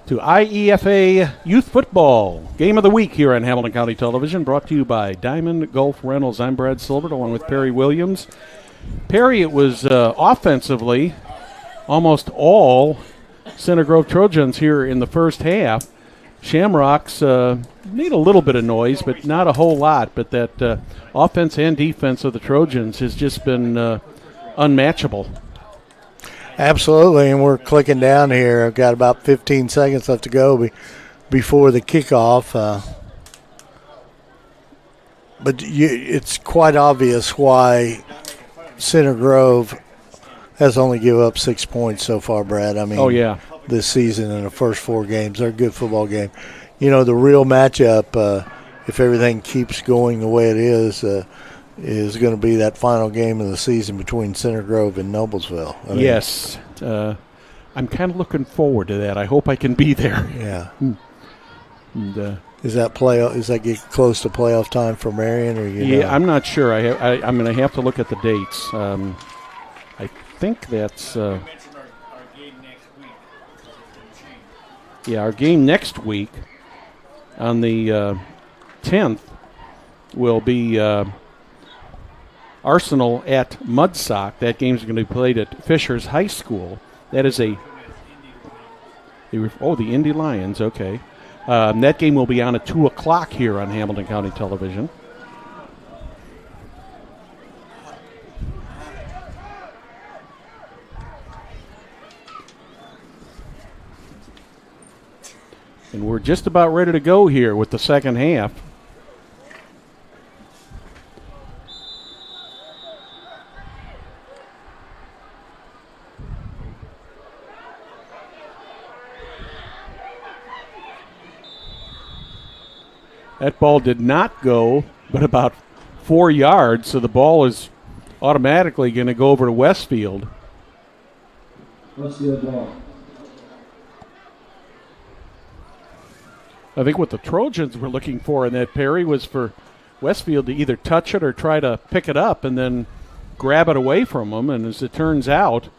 A: to IEFA Youth Football Game of the Week here on Hamilton County Television, brought to you by Diamond Gulf Rentals. I'm Brad Silbert along with Perry Williams. Perry, it was offensively almost all Center Grove Trojans here in the first half. Shamrocks made a little bit of noise, but not a whole lot. But that offense and defense of the Trojans has just been unmatchable.
B: Absolutely, and we're clicking down here. I've got about 15 seconds left to go before the kickoff. But it's quite obvious why Center Grove has only given up 6 points so far, Brad. I mean, this season in the first 4 games. They're a good football game. You know, the real matchup, if everything keeps going the way it is going to be that final game of the season between Center Grove and Noblesville.
A: Yes. I'm kind of looking forward to that. I hope I can be there.
B: Yeah.
A: And,
B: Is that get close to playoff time for Marion? Or
A: I'm not sure. I'm going to have to look at the dates. I think that's our game next week on the 10th will be Arsenal at Mudsock. That game's going to be played at Fishers High School. That is the Indy Lions. Okay. That game will be on at 2 o'clock here on Hamilton County Television. And we're just about ready to go here with the second half. That ball did not go, but about 4 yards, so the ball is automatically going to go over to Westfield.
E: Westfield ball.
A: I think what the Trojans were looking for in that, Perry, was for Westfield to either touch it or try to pick it up and then grab it away from them. And as it turns out,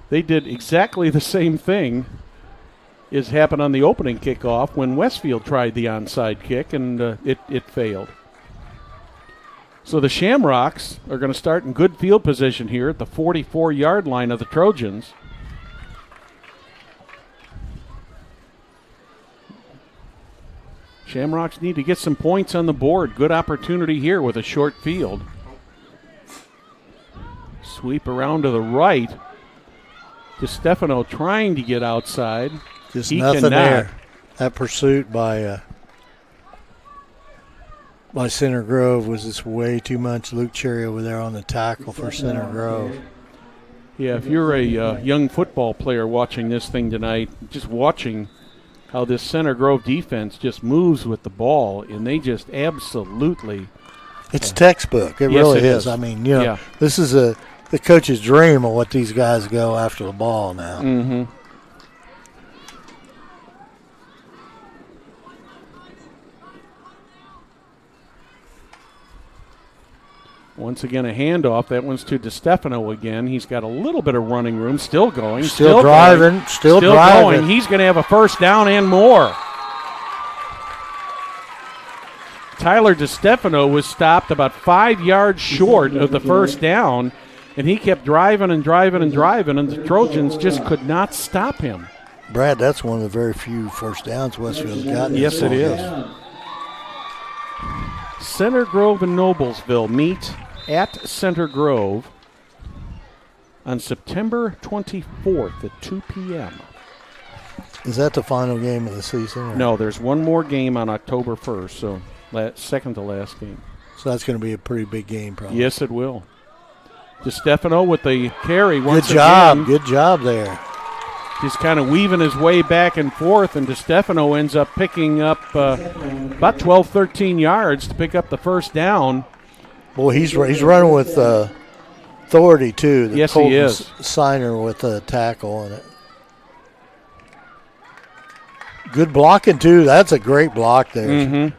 A: they did exactly the same thing as happened on the opening kickoff when Westfield tried the onside kick, and it failed. So the Shamrocks are going to start in good field position here at the 44-yard line of the Trojans. Shamrocks need to get some points on the board. Good opportunity here with a short field. Sweep around to the right. DeStefano trying to get outside.
B: Just
A: he
B: nothing
A: cannot.
B: there. That pursuit by Center Grove was just way too much. Luke Cherry over there on the tackle for Center Grove.
A: Yeah, if you're a young football player watching this thing tonight, just watching how this Center Grove defense just moves with the ball, and they just absolutely.
B: It's textbook. It
A: yes,
B: really
A: it
B: is. I mean, this is the coach's dream of what these guys go after the ball now.
A: Mm-hmm. Once again, a handoff. That one's to DeStefano again. He's got a little bit of running room. Still going.
B: Still driving. Still driving.
A: Going. He's going to have a first down and more. Tyler DeStefano was stopped about 5 yards short of the first down, and he kept driving and driving and driving, and the Trojans just could not stop him.
B: Brad, that's one of the very few first downs Westfield's gotten.
A: Yes, it is. Center Grove and Noblesville meet at Center Grove on September 24th at 2 p.m.
B: Is that the final game of the season? Or?
A: No, there's one more game on October 1st, so second to last game.
B: So that's going to be a pretty big game, probably.
A: Yes, it will. DeStefano with the carry once
B: Good job.
A: again.
B: Good job there.
A: Just kind of weaving his way back and forth, and DeStefano ends up picking up about 12, 13 yards to pick up the first down.
B: Boy, he's running with authority, too.
A: Yes,
B: Colton
A: he is.
B: Signer with a tackle on it. Good blocking, too. That's a great block there.
A: Mm-hmm.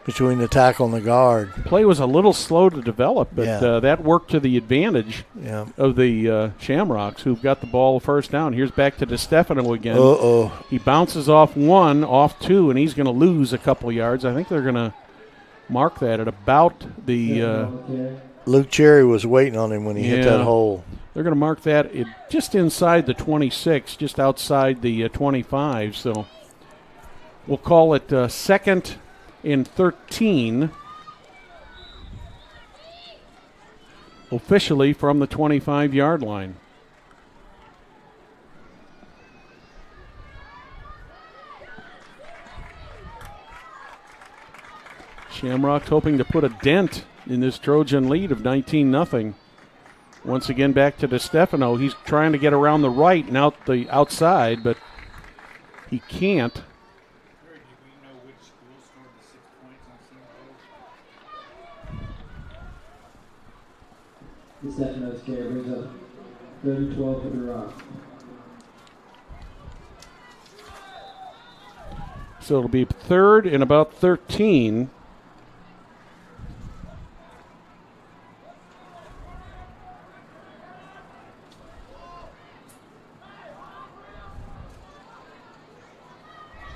B: between the tackle and the guard.
A: Play was a little slow to develop, but
B: Yeah.
A: that worked to the advantage
B: Yeah.
A: of the Shamrocks, who've got the ball first down. Here's back to DeStefano again.
B: Uh-oh.
A: He bounces off one, off two, and he's going to lose a couple yards. I think they're going to mark that at about the
B: Luke Cherry was waiting on him when he hit that hole.
A: they're going to mark that just inside the 26, just outside the 25. So we'll call it 2nd and 13. Officially from the 25-yard line. Shamrocks hoping to put a dent in this Trojan lead of 19-0. Once again back to DeStefano. He's trying to get around the right and out the outside, but he can't.
E: The second note carry brings up 30-12 for the Rock.
A: So it'll be 3rd and about 13.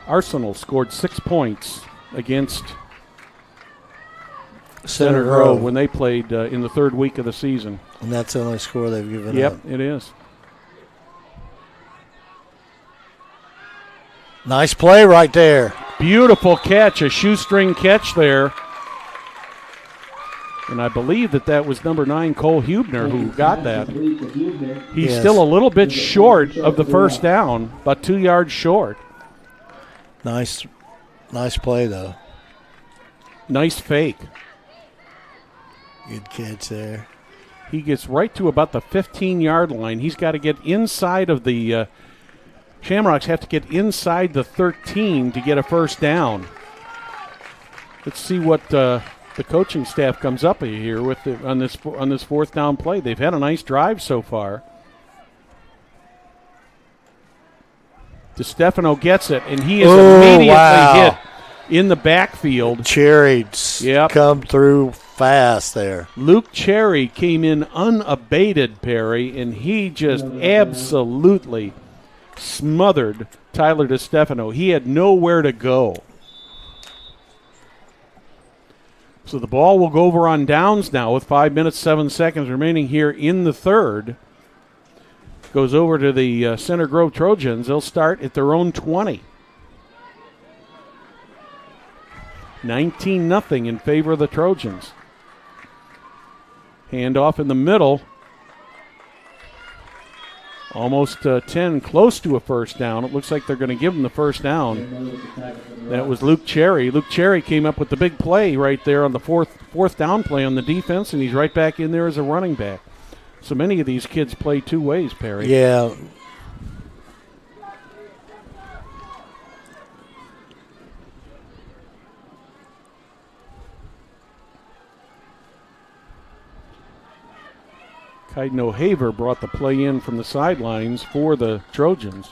A: Arsenal scored 6 points against Center Grove when they played in the 3rd week of the season.
B: And that's the only score they've given up.
A: Yep, it is.
B: Nice play right there.
A: Beautiful catch, a shoestring catch there. And I believe that was number 9, Cole Hubner, who got that. He's still a little bit short of the first down, about 2 yards short.
B: Nice play, though.
A: Nice fake.
B: Good catch there.
A: He gets right to about the 15-yard line. He's got to get inside of the Shamrocks have to get inside the 13 to get a first down. Let's see what the coaching staff comes up here with on this 4th down play. They've had a nice drive so far. DeStefano gets it, and he is immediately hit in the backfield.
B: Cherry's come through fast there.
A: Luke Cherry came in unabated, Perry, and he just absolutely smothered Tyler DeStefano. He had nowhere to go. So the ball will go over on downs now with 5 minutes, 7 seconds remaining here in the 3rd. Goes over to the Center Grove Trojans. They'll start at their own 20. 19-0 in favor of the Trojans. Hand off in the middle. Almost 10, close to a first down. It looks like they're going to give him the first down. That was Luke Cherry. Luke Cherry came up with the big play right there on the fourth down play on the defense, and he's right back in there as a running back. So many of these kids play two ways, Perry.
B: Yeah.
A: Kaiden O'Haver brought the play in from the sidelines for the Trojans.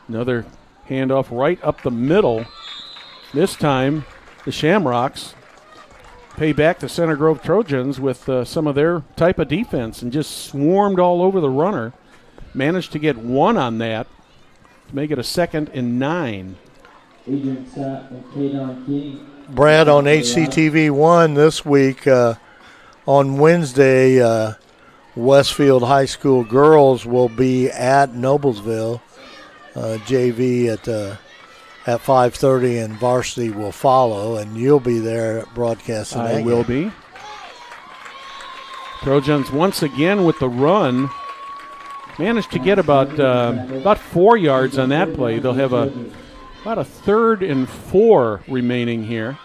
A: Another handoff right up the middle. This time, the Shamrocks pay back the Center Grove Trojans with some of their type of defense and just swarmed all over the runner. Managed to get one on that to make it a 2nd and 9.
E: Adrian Sapp and Kaydon King.
B: Brad, on HCTV 1 this week, on Wednesday, Westfield High School girls will be at Noblesville. JV at 5:30, and varsity will follow, and you'll be there broadcasting.
A: I will be. Trojans once again with the run. Managed to get about 4 yards on that play. They'll have about a 3rd and 4 remaining here.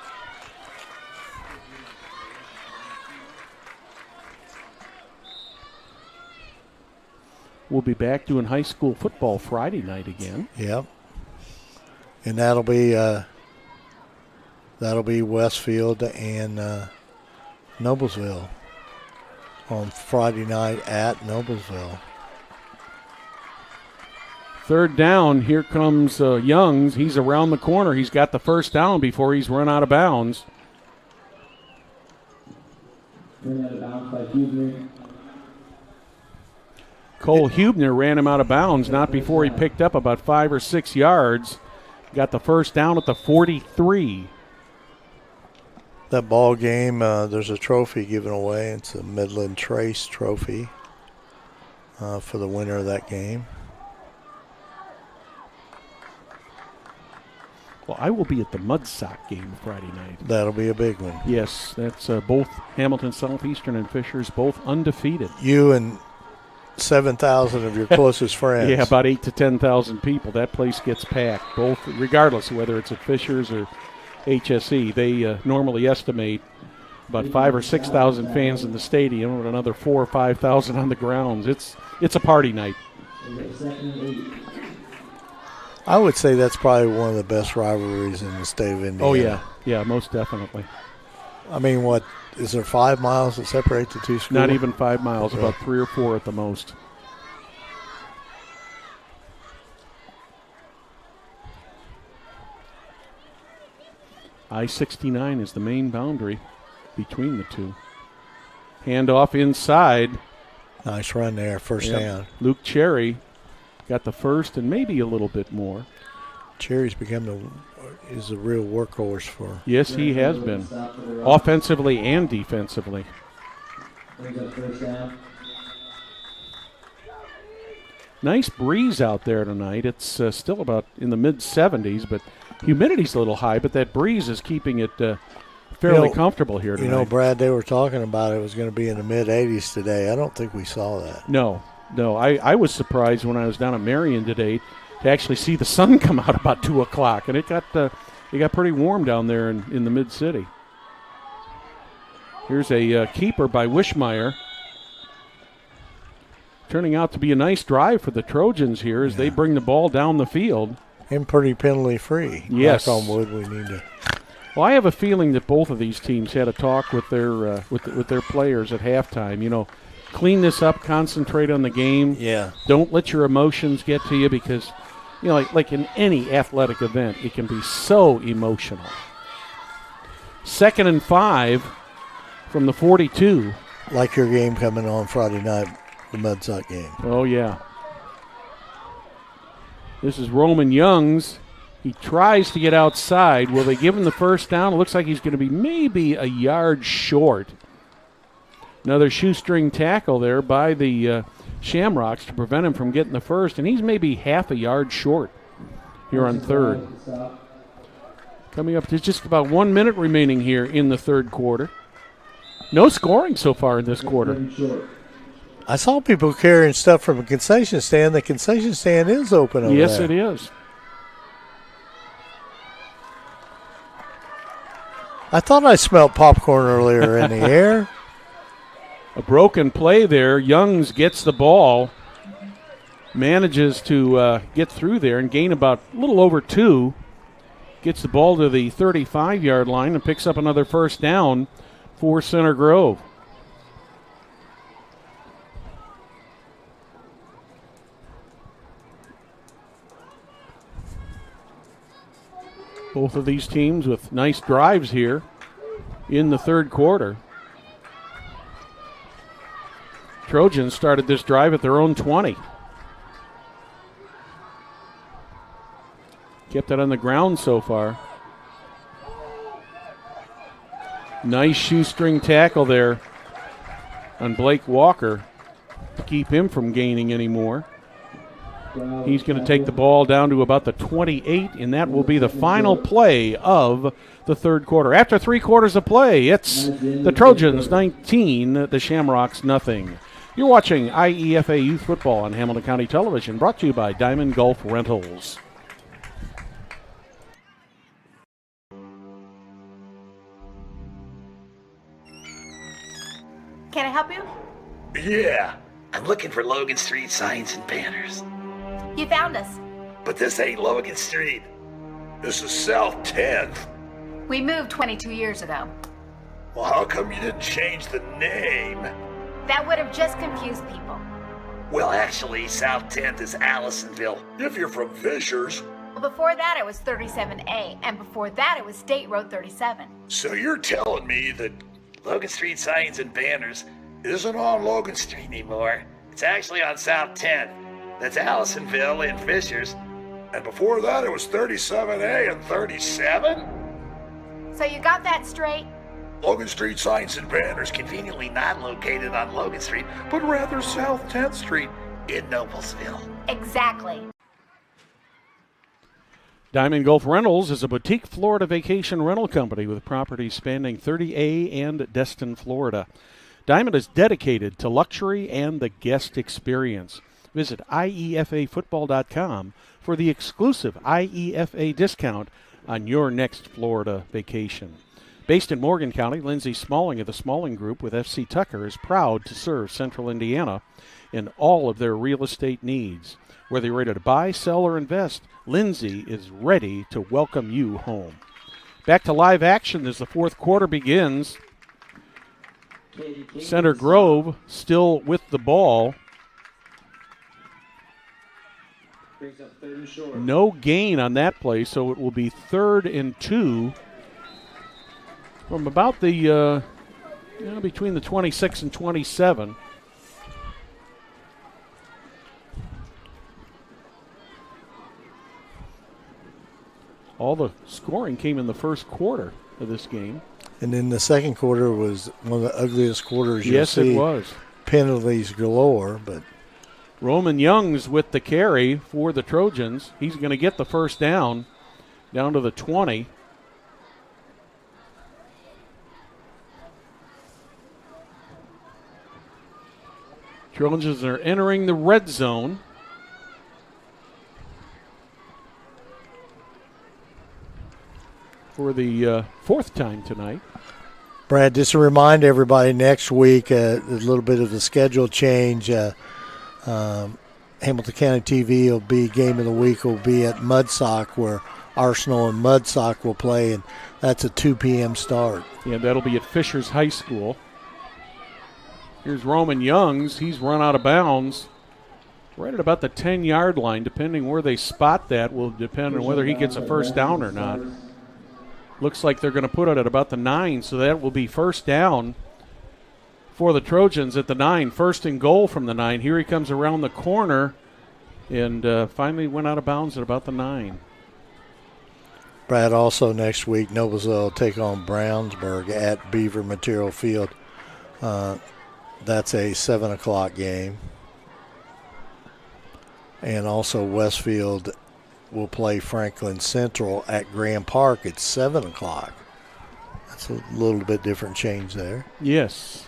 A: We'll be back doing high school football Friday night again.
B: Yep. And that'll be Westfield and Noblesville on Friday night at Noblesville.
A: Third down, here comes Youngs. He's around the corner. He's got the first down before he's run out of bounds.
E: Ran out of bounds by Huebner.
A: Cole Huebner ran him out of bounds, not before he picked up about 5 or 6 yards. Got the first down at the 43.
B: That ball game, there's a trophy given away. It's a Midland Trace trophy for the winner of that game.
A: Well, I will be at the Mudsock game Friday night.
B: That'll be a big one.
A: Yes, that's both Hamilton Southeastern and Fishers, both undefeated.
B: You and 7,000 of your closest friends.
A: Yeah, about 8,000 to 10,000 people. That place gets packed, both regardless of whether it's at Fishers or HSE. They normally estimate about 5,000 or 6,000 fans in the stadium and another 4,000 or 5,000 on the grounds. It's a party night.
B: I would say that's probably one of the best rivalries in the state of Indiana.
A: Oh, yeah, most definitely.
B: I mean, what, is there 5 miles that separate the two schools?
A: Not even 5 miles, about 3 or 4 at the most. I-69 is the main boundary between the two. Handoff inside.
B: Nice run there, first down.
A: Luke Cherry got the first and maybe a little bit more.
B: Cherry's is a real workhorse for.
A: Yes, he has been, offensively and defensively. Nice breeze out there tonight. It's still about in the mid-70s, but humidity's a little high, but that breeze is keeping it fairly comfortable here tonight.
B: You know, Brad, they were talking about it was going to be in the mid-80s today. I don't think we saw that.
A: No. I was surprised when I was down at Marion today to actually see the sun come out about 2 o'clock, and it got pretty warm down there in the mid-city. Here's a keeper by Wishmeyer. Turning out to be a nice drive for the Trojans here as they bring the ball down the field.
B: And pretty penalty-free.
A: Yes.
B: Knock on wood, we need to.
A: Well, I have a feeling that both of these teams had a talk with their with their players at halftime. You know, clean this up, concentrate on the game.
B: Yeah.
A: Don't let your emotions get to you because, you know, like in any athletic event, it can be so emotional. 2nd and 5 from the 42.
B: Like your game coming on Friday night, the Mudsock game.
A: Oh, yeah. This is Roman Youngs. He tries to get outside. Will they give him the first down? It looks like he's going to be maybe a yard short. Another shoestring tackle there by the Shamrocks to prevent him from getting the first, and he's maybe half a yard short here on third. Coming up to just about 1 minute remaining here in the third quarter. No scoring so far in this quarter.
B: I saw people carrying stuff from a concession stand. The concession stand is open over there.
A: Yes, it is.
B: I thought I smelled popcorn earlier in the air.
A: A broken play there. Youngs gets the ball, manages to get through there and gain about a little over 2. Gets the ball to the 35-yard line and picks up another first down for Center Grove. Both of these teams with nice drives here in the third quarter. Trojans started this drive at their own 20. Kept it on the ground so far. Nice shoestring tackle there on Blake Walker to keep him from gaining any more. He's going to take the ball down to about the 28, and that will be the final play of the third quarter. After 3 quarters of play, it's the Trojans 19, the Shamrocks nothing. You're watching IEFA Youth Football on Hamilton County Television, brought to you by Diamond Gulf Rentals.
C: Can I help you?
D: Yeah, I'm looking for Logan Street signs and banners.
C: You found us.
D: But this ain't Logan Street. This is South 10th.
C: We moved 22 years ago.
D: Well, how come you didn't change the name?
C: That would have just confused people.
D: Well, actually, South 10th is Allisonville, if you're from Fishers.
C: Well, before that it was 37A, and before that it was State Road 37.
D: So you're telling me that Logan Street Signs and Banners isn't on Logan Street anymore? It's actually on South 10th. That's Allisonville and Fishers. And before that, it was 37A and 37?
C: So you got that straight?
D: Logan Street Signs and Banners conveniently not located on Logan Street, but rather South 10th Street in Noblesville.
C: Exactly.
A: Diamond Gulf Rentals is a boutique Florida vacation rental company with properties spanning 30A and Destin, Florida. Diamond is dedicated to luxury and the guest experience. Visit IEFAfootball.com for the exclusive IEFA discount on your next Florida vacation. Based in Morgan County, Lindsay Smalling of the Smalling Group with FC Tucker is proud to serve Central Indiana in all of their real estate needs. Whether you're ready to buy, sell, or invest, Lindsay is ready to welcome you home. Back to live action as the fourth quarter begins. Center Grove still with the ball. No gain on that play, so it will be 3rd and 2 from about the between the 26 and 27. All the scoring came in the first quarter of this game.
B: And then the second quarter was one of the ugliest quarters you'll see.
A: Yes, it was.
B: Penalties galore, but
A: Roman Youngs with the carry for the Trojans. He's going to get the first down to the 20. Trojans are entering the red zone. For the fourth time tonight.
B: Brad, just to remind everybody, next week, a little bit of the schedule change. Hamilton County TV will be, game of the week will be at Mudsock, where Arsenal and Mudsock will play, and that's a 2 p.m. start.
A: Yeah, that'll be at Fishers High School. Here's Roman Youngs. He's run out of bounds right at about the 10-yard line. Depending where they spot that will depend on whether he gets a first down or not. Looks like they're going to put it at about the 9, so that will be first down for the Trojans at the 9. First and goal from the 9. Here he comes around the corner and finally went out of bounds at about the 9.
B: Brad, also next week, Noblesville will take on Brownsburg at Beaver Material Field. That's a 7 o'clock game. And also Westfield will play Franklin Central at Grand Park at 7 o'clock. That's a little bit different change there.
A: Yes.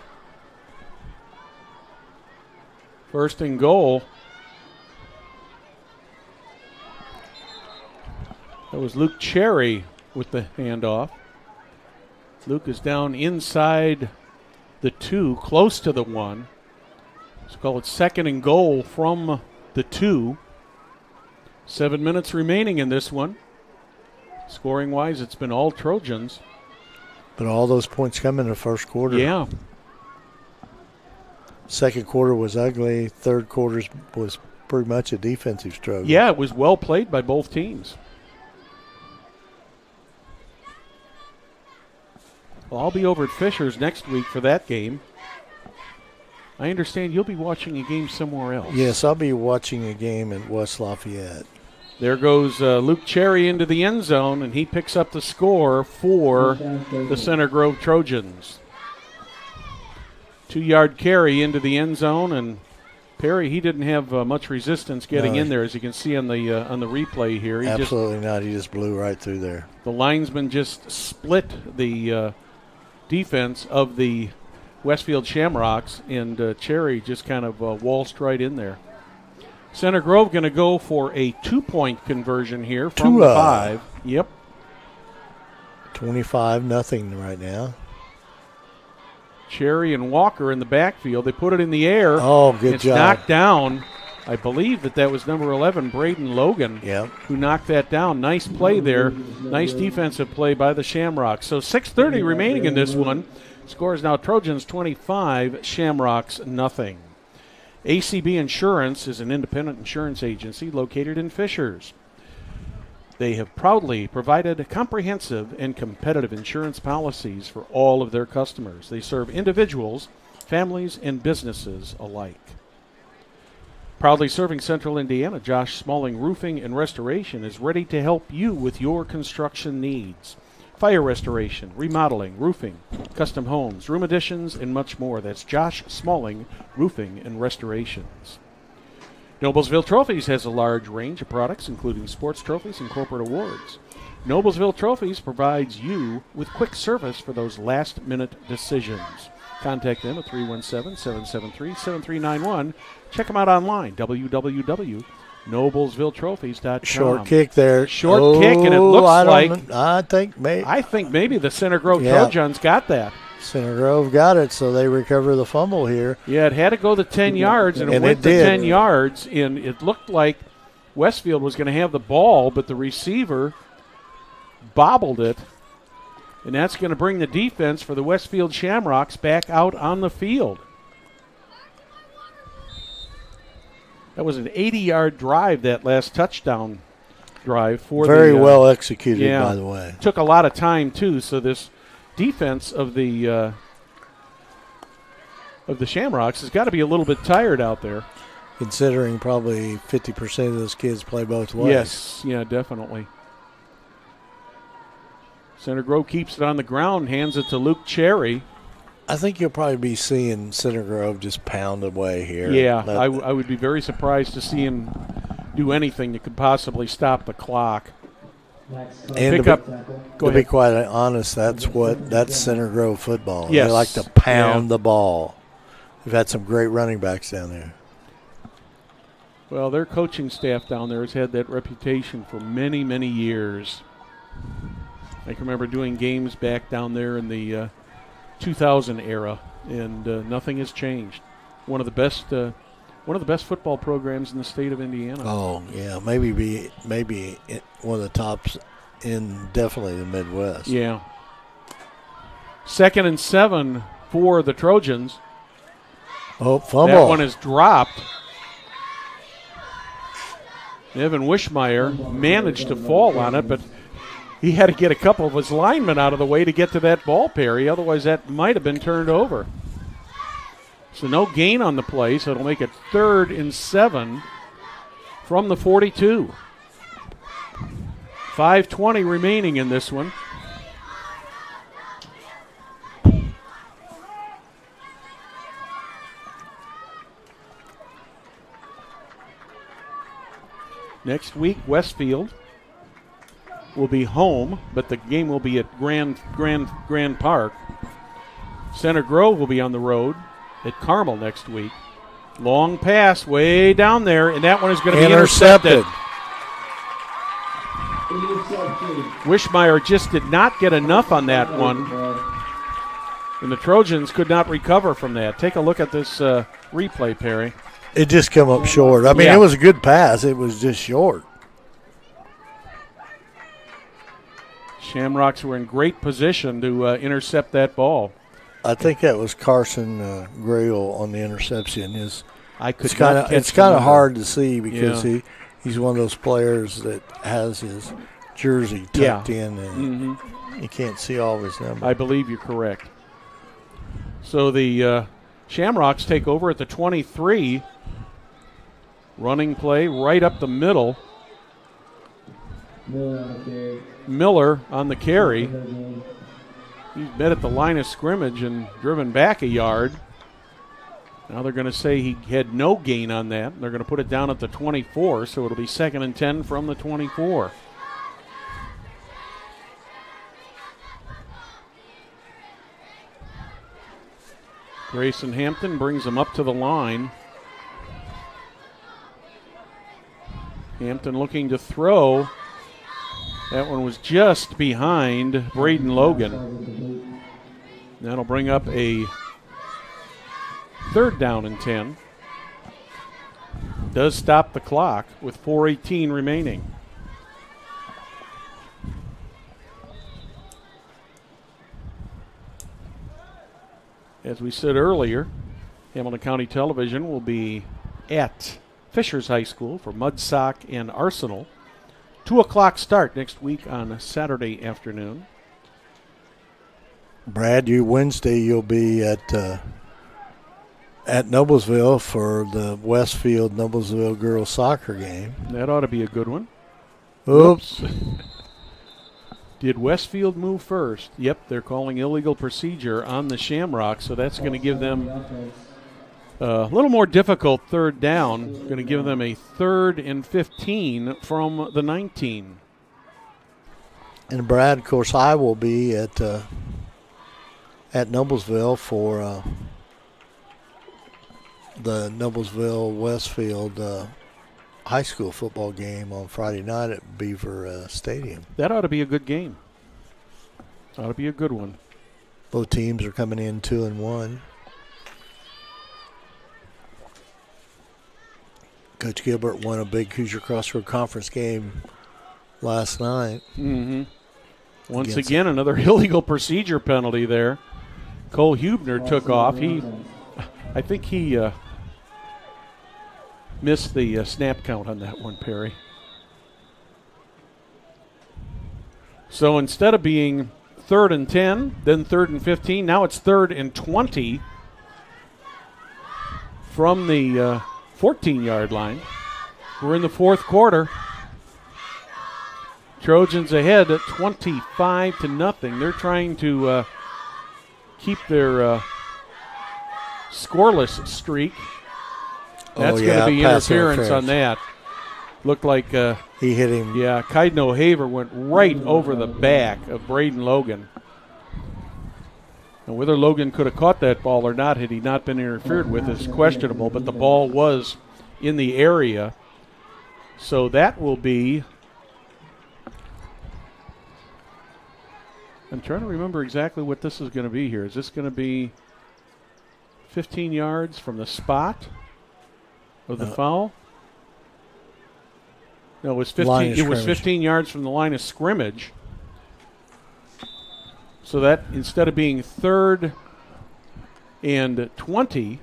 A: First and goal. That was Luke Cherry with the handoff. Luke is down inside the 2, close to the 1. Let's call it second and goal from the 2. 7 minutes remaining in this one. Scoring-wise, it's been all Trojans.
B: But all those points come in the first quarter.
A: Yeah.
B: Second quarter was ugly. Third quarter was pretty much a defensive struggle.
A: Yeah, it was well played by both teams. Well, I'll be over at Fishers next week for that game. I understand you'll be watching a game somewhere else.
B: Yes, I'll be watching a game in West Lafayette.
A: There goes Luke Cherry into the end zone, and he picks up the score for the Center Grove Trojans. 2-yard carry into the end zone, and Perry, he didn't have much resistance getting in there, as you can see on the replay here.
B: Absolutely not. He just blew right through there.
A: The linesman just split the defense of the Westfield Shamrocks, and Cherry just kind of waltzed right in there. Center Grove going to go for a 2-point conversion here from the 5. Yep.
B: 25-0 right now.
A: Cherry and Walker in the backfield. They put it in the air.
B: Oh, good job.
A: It's knocked down. I believe that was number 11, Braden Logan, who knocked that down. Nice play there. Nice defensive play by the Shamrocks. So 6:30 remaining in this one. Score is now Trojans 25, Shamrocks nothing. ACB Insurance is an independent insurance agency located in Fishers. They have proudly provided comprehensive and competitive insurance policies for all of their customers. They serve individuals, families, and businesses alike. Proudly serving Central Indiana, Josh Smalling Roofing and Restoration is ready to help you with your construction needs. Fire restoration, remodeling, roofing, custom homes, room additions, and much more. That's Josh Smalling Roofing and Restorations. Noblesville Trophies has a large range of products, including sports trophies and corporate awards. Noblesville Trophies provides you with quick service for those last-minute decisions. Contact them at 317-773-7391. Check them out online, www.noblesvilletrophies.com.
B: Short kick there.
A: Short kick, and it looks
B: I think
A: maybe the Center Grove Trojans got that.
B: Center Grove got it, so they recover the fumble here.
A: Yeah, it had to go the 10 yards, and it went the 10 yards, and it looked like Westfield was going to have the ball, but the receiver bobbled it, and that's going to bring the defense for the Westfield Shamrocks back out on the field. That was an 80-yard drive, that last touchdown drive.
B: Very well executed, by the way.
A: Took a lot of time, too, so this defense of the Shamrocks has got to be a little bit tired out there.
B: Considering probably 50% of those kids play both ways.
A: Yes, yeah, definitely. Center Grove keeps it on the ground, hands it to Luke Cherry.
B: I think you'll probably be seeing Center Grove just pound away here.
A: Yeah, I would be very surprised to see him do anything that could possibly stop the clock.
B: And to be quite honest, that's Center Grove football.
A: Yes.
B: They like to pound the ball. They've had some great running backs down there.
A: Well, their coaching staff down there has had that reputation for many, many years. I can remember doing games back down there in the 2000 era, and nothing has changed. One of the best football programs in the state of Indiana.
B: Oh yeah, maybe one of the tops in definitely the Midwest.
A: Yeah. 2nd and 7 for the Trojans.
B: Oh, fumble!
A: That one is dropped. Evan Wishmeyer managed to fall on it, but he had to get a couple of his linemen out of the way to get to that ball, Perry. Otherwise, that might have been turned over. So no gain on the play, so it'll make it 3rd and 7 from the 42. 5:20 remaining in this one. Next week, Westfield will be home, but the game will be at Grand Park. Center Grove will be on the road at Carmel next week. Long pass way down there, and that one is going to be intercepted. Wishmeyer just did not get enough on that one, and the Trojans could not recover from that. Take a look at this replay, Perry.
B: It just came up short. I mean, It was a good pass. It was just short.
A: Shamrocks were in great position to intercept that ball.
B: I think that was Carson Grail on the interception. It's
A: kind
B: of hard to see because he's one of those players that has his jersey tucked in, and you can't see all of his numbers.
A: I believe you're correct. So the Shamrocks take over at the 23. Running play right up the middle. Miller on the carry. He's been at the line of scrimmage and driven back a yard. Now they're going to say he had no gain on that. They're going to put it down at the 24, so it'll be 2nd and 10 from the 24. Grayson Hampton brings him up to the line. Hampton looking to throw. That one was just behind Braden Logan. That'll bring up a 3rd down and 10. Does stop the clock with 4:18 remaining. As we said earlier, Hamilton County Television will be at Fishers High School for Mudsock and Arsenal. 2 o'clock start next week on a Saturday afternoon.
B: Brad, Wednesday you'll be at Noblesville for the Westfield Noblesville girls soccer game.
A: That ought to be a good one.
B: Oops.
A: Did Westfield move first? Yep, they're calling illegal procedure on the Shamrock, so that's going to give them a little more difficult third down. Going to give them a 3rd and 15 from the 19.
B: And Brad, of course, I will be at Noblesville for the Noblesville Westfield high school football game on Friday night at Beaver Stadium.
A: That ought to be a good game. Ought to be a good one.
B: Both teams are coming in 2-1. Coach Gilbert won a big Hoosier Crossroad Conference game last night.
A: Mm-hmm. Once again, another illegal procedure penalty there. Cole Hubner took off. I think he missed the snap count on that one, Perry. So instead of being 3rd and 10, then 3rd and 15, now it's 3rd and 20 from the 14-yard line. We're in the 4th quarter. Trojans ahead at 25-0. They're trying to keep their scoreless streak. That's going to be interference on that. Looked like
B: he hit him.
A: Yeah, Kaiden O'Haver went right over the back of Braden Logan. And whether Logan could have caught that ball or not had he not been interfered with is questionable, but the ball was in the area. So that will be, I'm trying to remember exactly what this is going to be here. Is this going to be 15 yards from the spot of the foul? No, it was 15. It was 15 yards from the line of scrimmage. So that instead of being 3rd and 20,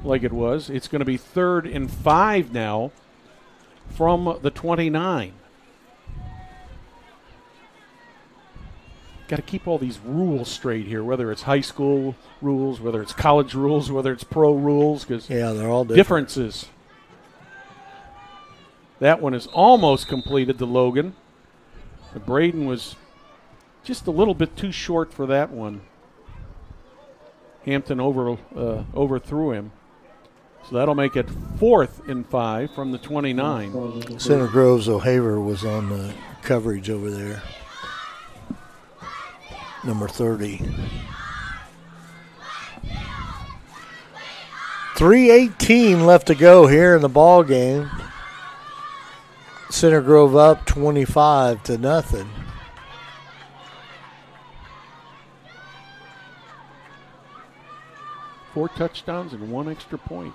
A: like it was, it's going to be 3rd and 5 now from the 29. Got to keep all these rules straight here, whether it's high school rules, whether it's college rules, whether it's pro rules, because
B: they're all
A: differences. That one is almost completed to Logan. But Braden was just a little bit too short for that one. Hampton overthrew him. So that'll make it 4th and 5 from the 29.
B: Center Grove's O'Haver was on the coverage over there. Number 30. 3:18 left to go here in the ball game. Center Grove up 25-0.
A: Four touchdowns and 1 extra point.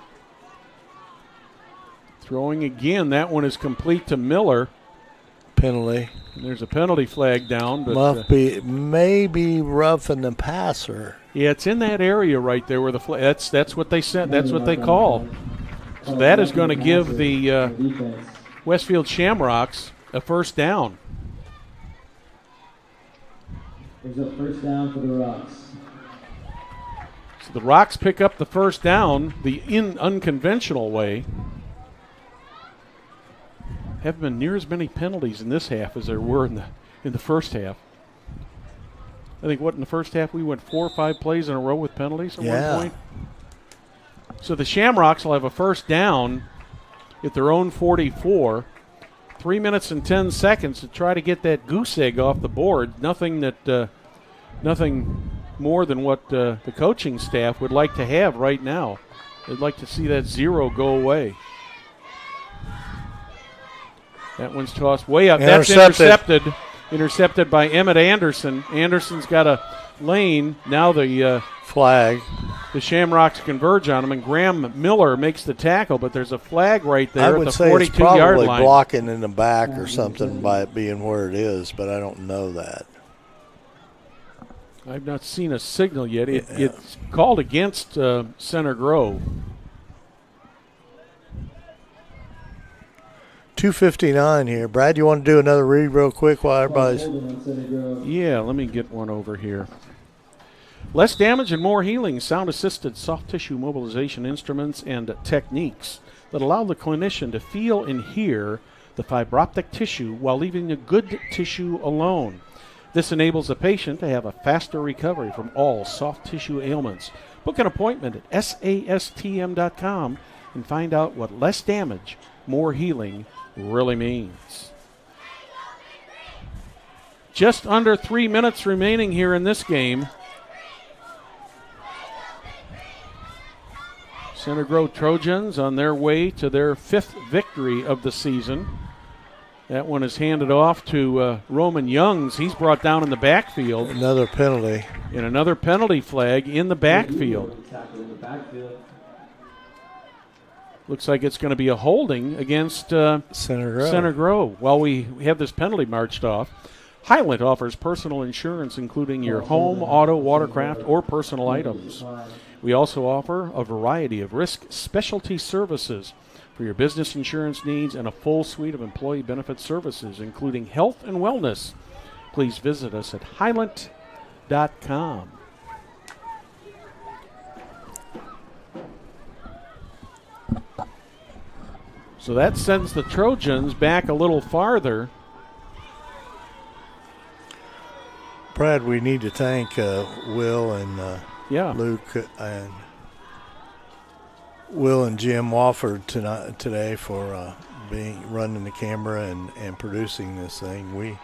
A: Throwing again, that one is complete to Miller.
B: Penalty.
A: And there's a penalty flag down, but
B: maybe roughing the passer.
A: Yeah, it's in that area right there where the flag. That's what they said. That's what they call. So that is going to give the Westfield Shamrocks a first down.
E: There's a first down for the Rocks.
A: So the Rocks pick up the first down the unconventional way. Haven't been near as many penalties in this half as there were in the first half. I think in the first half we went 4 or 5 plays in a row with penalties at one point. So the Shamrocks will have a first down at their own 44. 3 minutes and 10 seconds to try to get that goose egg off the board. Nothing more than what the coaching staff would like to have right now. They'd like to see that 0 go away. That one's tossed way up. That's intercepted. Intercepted by Emmett Anderson. Anderson's got a lane. Now the
B: flag.
A: The Shamrocks converge on him, and Graham Miller makes the tackle, but there's a flag right there at the 42-yard line.
B: Probably blocking in the back or something by it being where it is, but I don't know that.
A: I've not seen a signal yet. It's called against Center Grove.
B: 2:59 here. Brad, you want to do another read real quick while everybody's...
E: Holding on Center Grove.
A: Yeah, let me get one over here. Less damage and more healing, sound-assisted soft tissue mobilization instruments and techniques that allow the clinician to feel and hear the fiber optic tissue while leaving the good tissue alone. This enables the patient to have a faster recovery from all soft tissue ailments. Book an appointment at sastm.com and find out what less damage, more healing really means. Just under 3 minutes remaining here in this game. Center Grove Trojans on their way to their 5th victory of the season. That one is handed off to Roman Youngs. He's brought down in the backfield.
B: Another penalty.
A: And another penalty flag in the backfield. Looks like it's going to be a holding against Center Grove. While we have this penalty marched off, Highland offers personal insurance including your home, auto, watercraft, or personal items. We also offer a variety of risk specialty services for your business insurance needs and a full suite of employee benefit services, including health and wellness. Please visit us at highland.com. So that sends the Trojans back a little farther.
B: Brad, we need to thank Will and Luke and Will and Jim Wofford today for running the camera and producing this thing.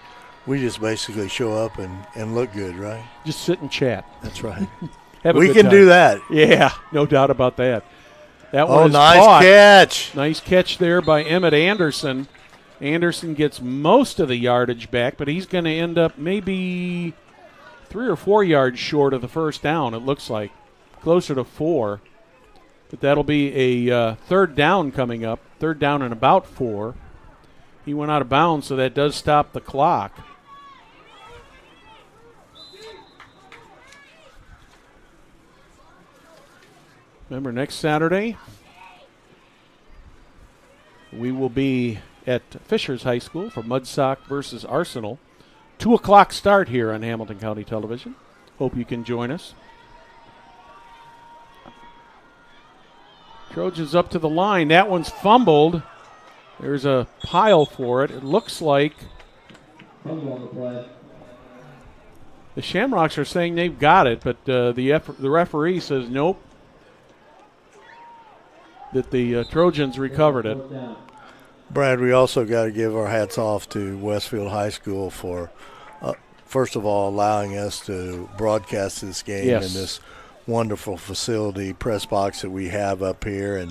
B: We just basically show up and look good, right?
A: Just sit and chat.
B: That's right.
A: We
B: can do that.
A: Yeah, no doubt about that. That one is
B: nice
A: caught.
B: Catch.
A: Nice catch there by Emmett Anderson. Anderson gets most of the yardage back, but he's going to end up maybe 3 or 4 yards short of the first down, it looks like. Closer to 4. But that'll be a third down coming up. Third down and about 4. He went out of bounds, so that does stop the clock. Remember, next Saturday, we will be at Fishers High School for Mudsock versus Arsenal. 2 o'clock start here on Hamilton County Television. Hope you can join us. Trojans up to the line. That one's fumbled. There's a pile for it. It looks like
E: The
A: Shamrocks are saying they've got it, but the referee says nope, that the Trojans recovered it.
B: Brad, we also got to give our hats off to Westfield High School for, first of all, allowing us to broadcast this game in this wonderful facility, press box that we have up here,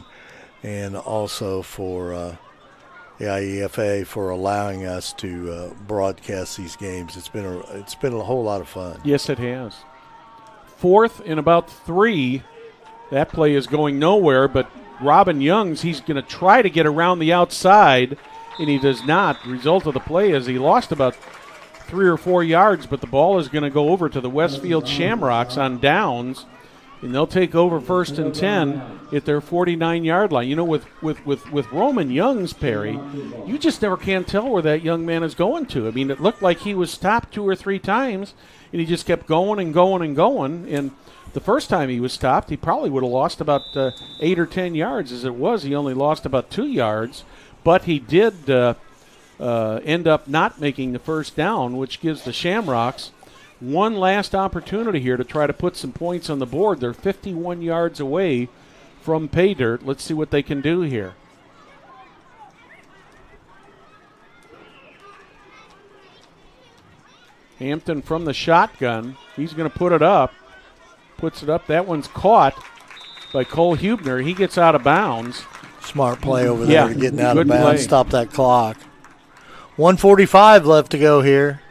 B: and also for the IEFA for allowing us to broadcast these games. It's been a whole lot of fun.
A: Yes, it has. 4th and about 3. That play is going nowhere, but Robin Youngs, he's going to try to get around the outside, and he does not. The result of the play is he lost about 3 or 4 yards, but the ball is going to go over to the Westfield Shamrocks on downs, and they'll take over 1st and 10 at their 49-yard line. You know, with Roman Youngs, Perry, you just never can tell where that young man is going to. I mean, it looked like he was stopped 2 or 3 times, and he just kept going and going and going, and the first time he was stopped, he probably would have lost about 8 or 10 yards. As it was, he only lost about 2 yards, but he did end up not making the first down, which gives the Shamrocks one last opportunity here to try to put some points on the board. They're 51 yards away from pay dirt. Let's see what they can do here. Hampton from the shotgun. He's going to put it up. Puts it up. That one's caught by Cole Hubner. He gets out of bounds.
B: Smart play over there to getting out of bounds.
A: Play.
B: Stop that clock. 1:45 left to go here.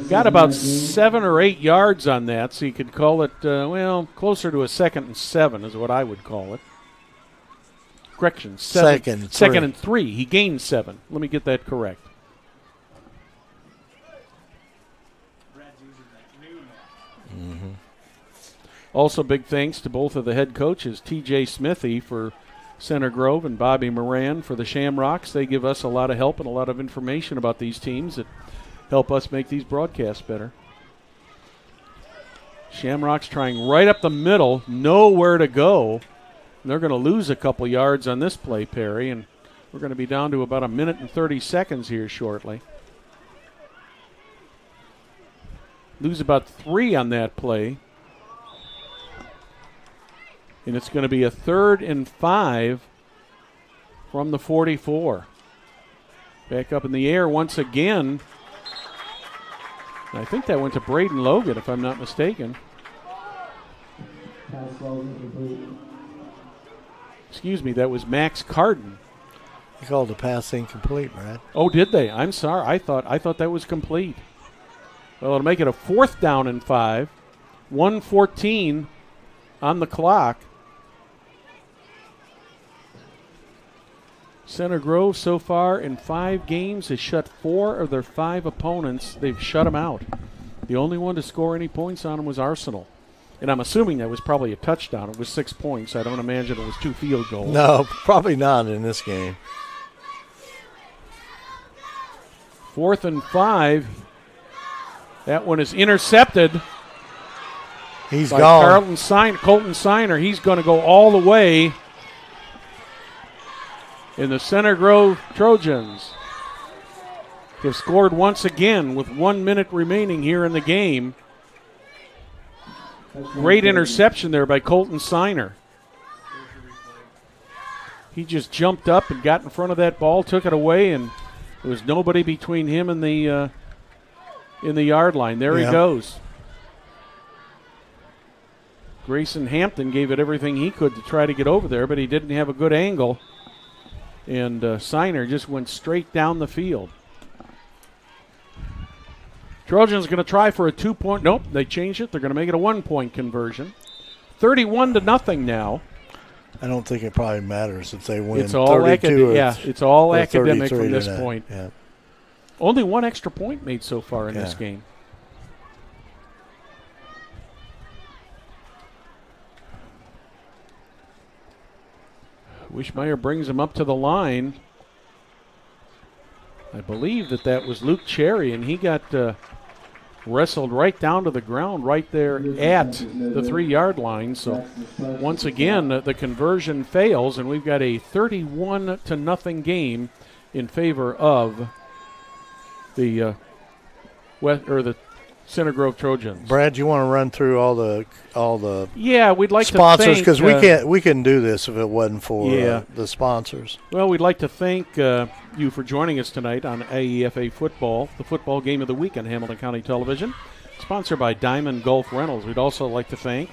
A: Got about 7 or 8 yards on that, so you could call it, closer to a 2nd and 7 is what I would call it. Correction, 7. Second and 3. He gained 7. Let me get that correct. Also, big thanks to both of the head coaches, T.J. Smithy, for Center Grove and Bobby Moran for the Shamrocks. They give us a lot of help and a lot of information about these teams that help us make these broadcasts better. Shamrocks trying right up the middle, nowhere to go. And they're going to lose a couple yards on this play, Perry, and we're going to be down to about a minute and 30 seconds here shortly. Lose about 3 on that play. And it's going to be a 3rd and 5 from the 44. Back up in the air once again. And I think that went to Braden Logan, if I'm not mistaken.
E: Pass falls incomplete.
A: Excuse me, that was Max Carden.
B: He called the pass incomplete, Brad.
A: Oh, did they? I'm sorry. I thought that was complete. Well, it'll make it a 4th down and 5. 1:14 on the clock. Center Grove so far in 5 games has shut 4 of their 5 opponents. They've shut them out. The only one to score any points on them was Arsenal. And I'm assuming that was probably a touchdown. It was 6 points. I don't imagine it was 2 field goals.
B: No, probably not in this game.
A: 4th and 5. That one is intercepted.
B: He's
A: by
B: gone.
A: Colton Siner. He's going to go all the way. And the Center Grove Trojans have scored once again with 1 minute remaining here in the game. Great interception there by Colton Siner. He just jumped up and got in front of that ball, took it away, and there was nobody between him and the in the yard line. There he goes. Grayson Hampton gave it everything he could to try to get over there, but he didn't have a good angle. And Siner just went straight down the field. Trojans going to try for a 2-point. Nope, they changed it. They're going to make it a 1-point conversion. 31-0 now.
B: I don't think it probably matters if they win.
A: It's all it's all academic from this point.
B: Yeah.
A: Only 1 extra point made so far in this game. Wishmeyer brings him up to the line. I believe that was Luke Cherry, and he got wrestled right down to the ground right there at the 3-yard line. So once again, the conversion fails, and we've got a 31-0 game in favor of the Center Grove Trojans.
B: Brad, you want to run through all the
A: we'd like
B: sponsors,
A: to thank,
B: because we couldn't do this if it wasn't for the sponsors.
A: Well, we'd like to thank you for joining us tonight on IEFA Football, the football game of the week on Hamilton County Television, sponsored by Diamond Gulf Rentals. We'd also like to thank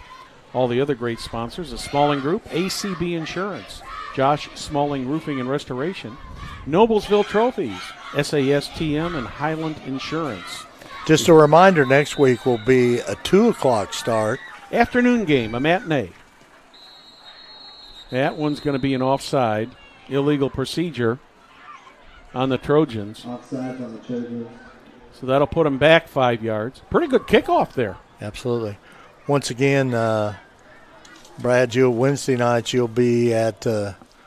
A: all the other great sponsors: the Smalling Group, ACB Insurance, Josh Smalling Roofing and Restoration, Noblesville Trophies, SASTM, and Highland Insurance.
B: Just a reminder, next week will be a 2 o'clock start.
A: Afternoon game, a matinee. That one's going to be an offside, illegal procedure on the Trojans.
E: Offside on the Trojans.
A: So that'll put them back 5 yards. Pretty good kickoff there.
B: Absolutely. Once again, Brad, Wednesday nights you'll be at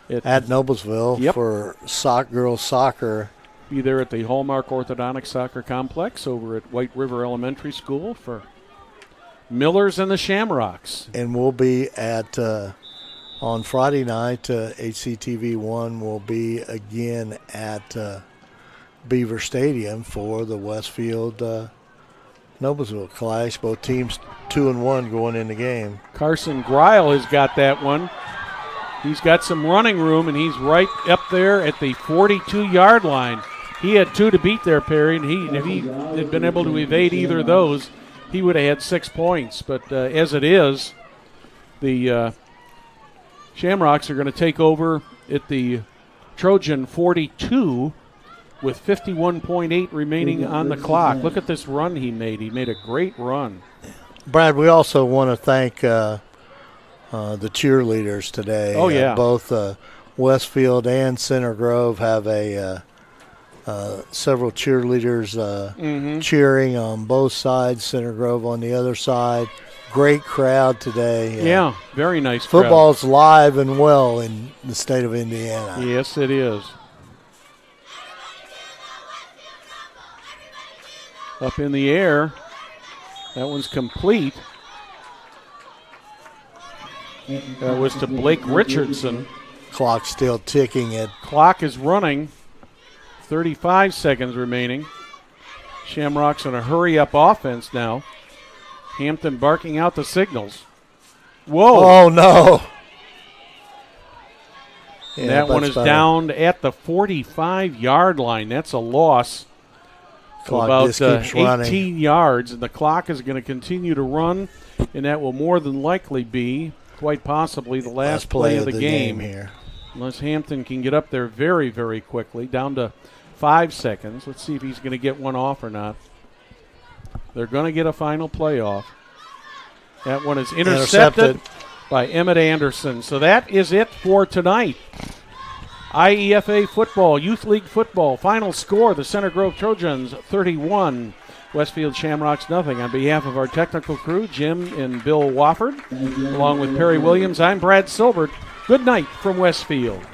B: Noblesville for girls soccer.
A: Be there at the Hallmark Orthodontic Soccer Complex over at White River Elementary School for Millers and the Shamrocks.
B: And we'll be at on Friday night, HCTV 1 will be again at Beaver Stadium for the Westfield Noblesville clash. Both teams 2-1 going in the game.
A: Carson Greil has got that one. He's got some running room, and he's right up there at the 42-yard line. He had 2 to beat there, Perry, and if he had been able to evade either of those, he would have had 6 points. But as it is, the Shamrocks are going to take over at the Trojan 42 with 51.8 remaining on the clock. Look at this run he made. He made a great run.
B: Brad, we also want to thank the cheerleaders today.
A: Oh, yeah.
B: Both Westfield and Center Grove have a several cheerleaders cheering on both sides, Center Grove on the other side. Great crowd today.
A: Yeah, very nice crowd.
B: Football's live and well in the state of Indiana.
A: Yes, it is. Up in the air. That one's complete. That was to Blake Richardson.
B: Clock still ticking at.
A: Clock is running. 35 seconds remaining. Shamrocks on a hurry-up offense now. Hampton barking out the signals. Whoa.
B: Oh, no. Yeah,
A: that one is down at the 45-yard line. That's a loss.
B: Clock
A: About
B: just keeps
A: 18
B: running.
A: yards, and the clock is going to continue to run, and that will more than likely be, quite possibly, the last play of the game
B: here.
A: Unless Hampton can get up there very, very quickly, down to 5 seconds. Let's see if he's going to get one off or not. They're going to get a final play off. That one is intercepted by Emmett Anderson. So that is it for tonight. IEFA football, Youth League football, final score, the Center Grove Trojans 31, Westfield Shamrocks nothing. On behalf of our technical crew, Jim and Bill Wofford, along with Perry Williams, I'm Brad Silbert. Good night from Westfield.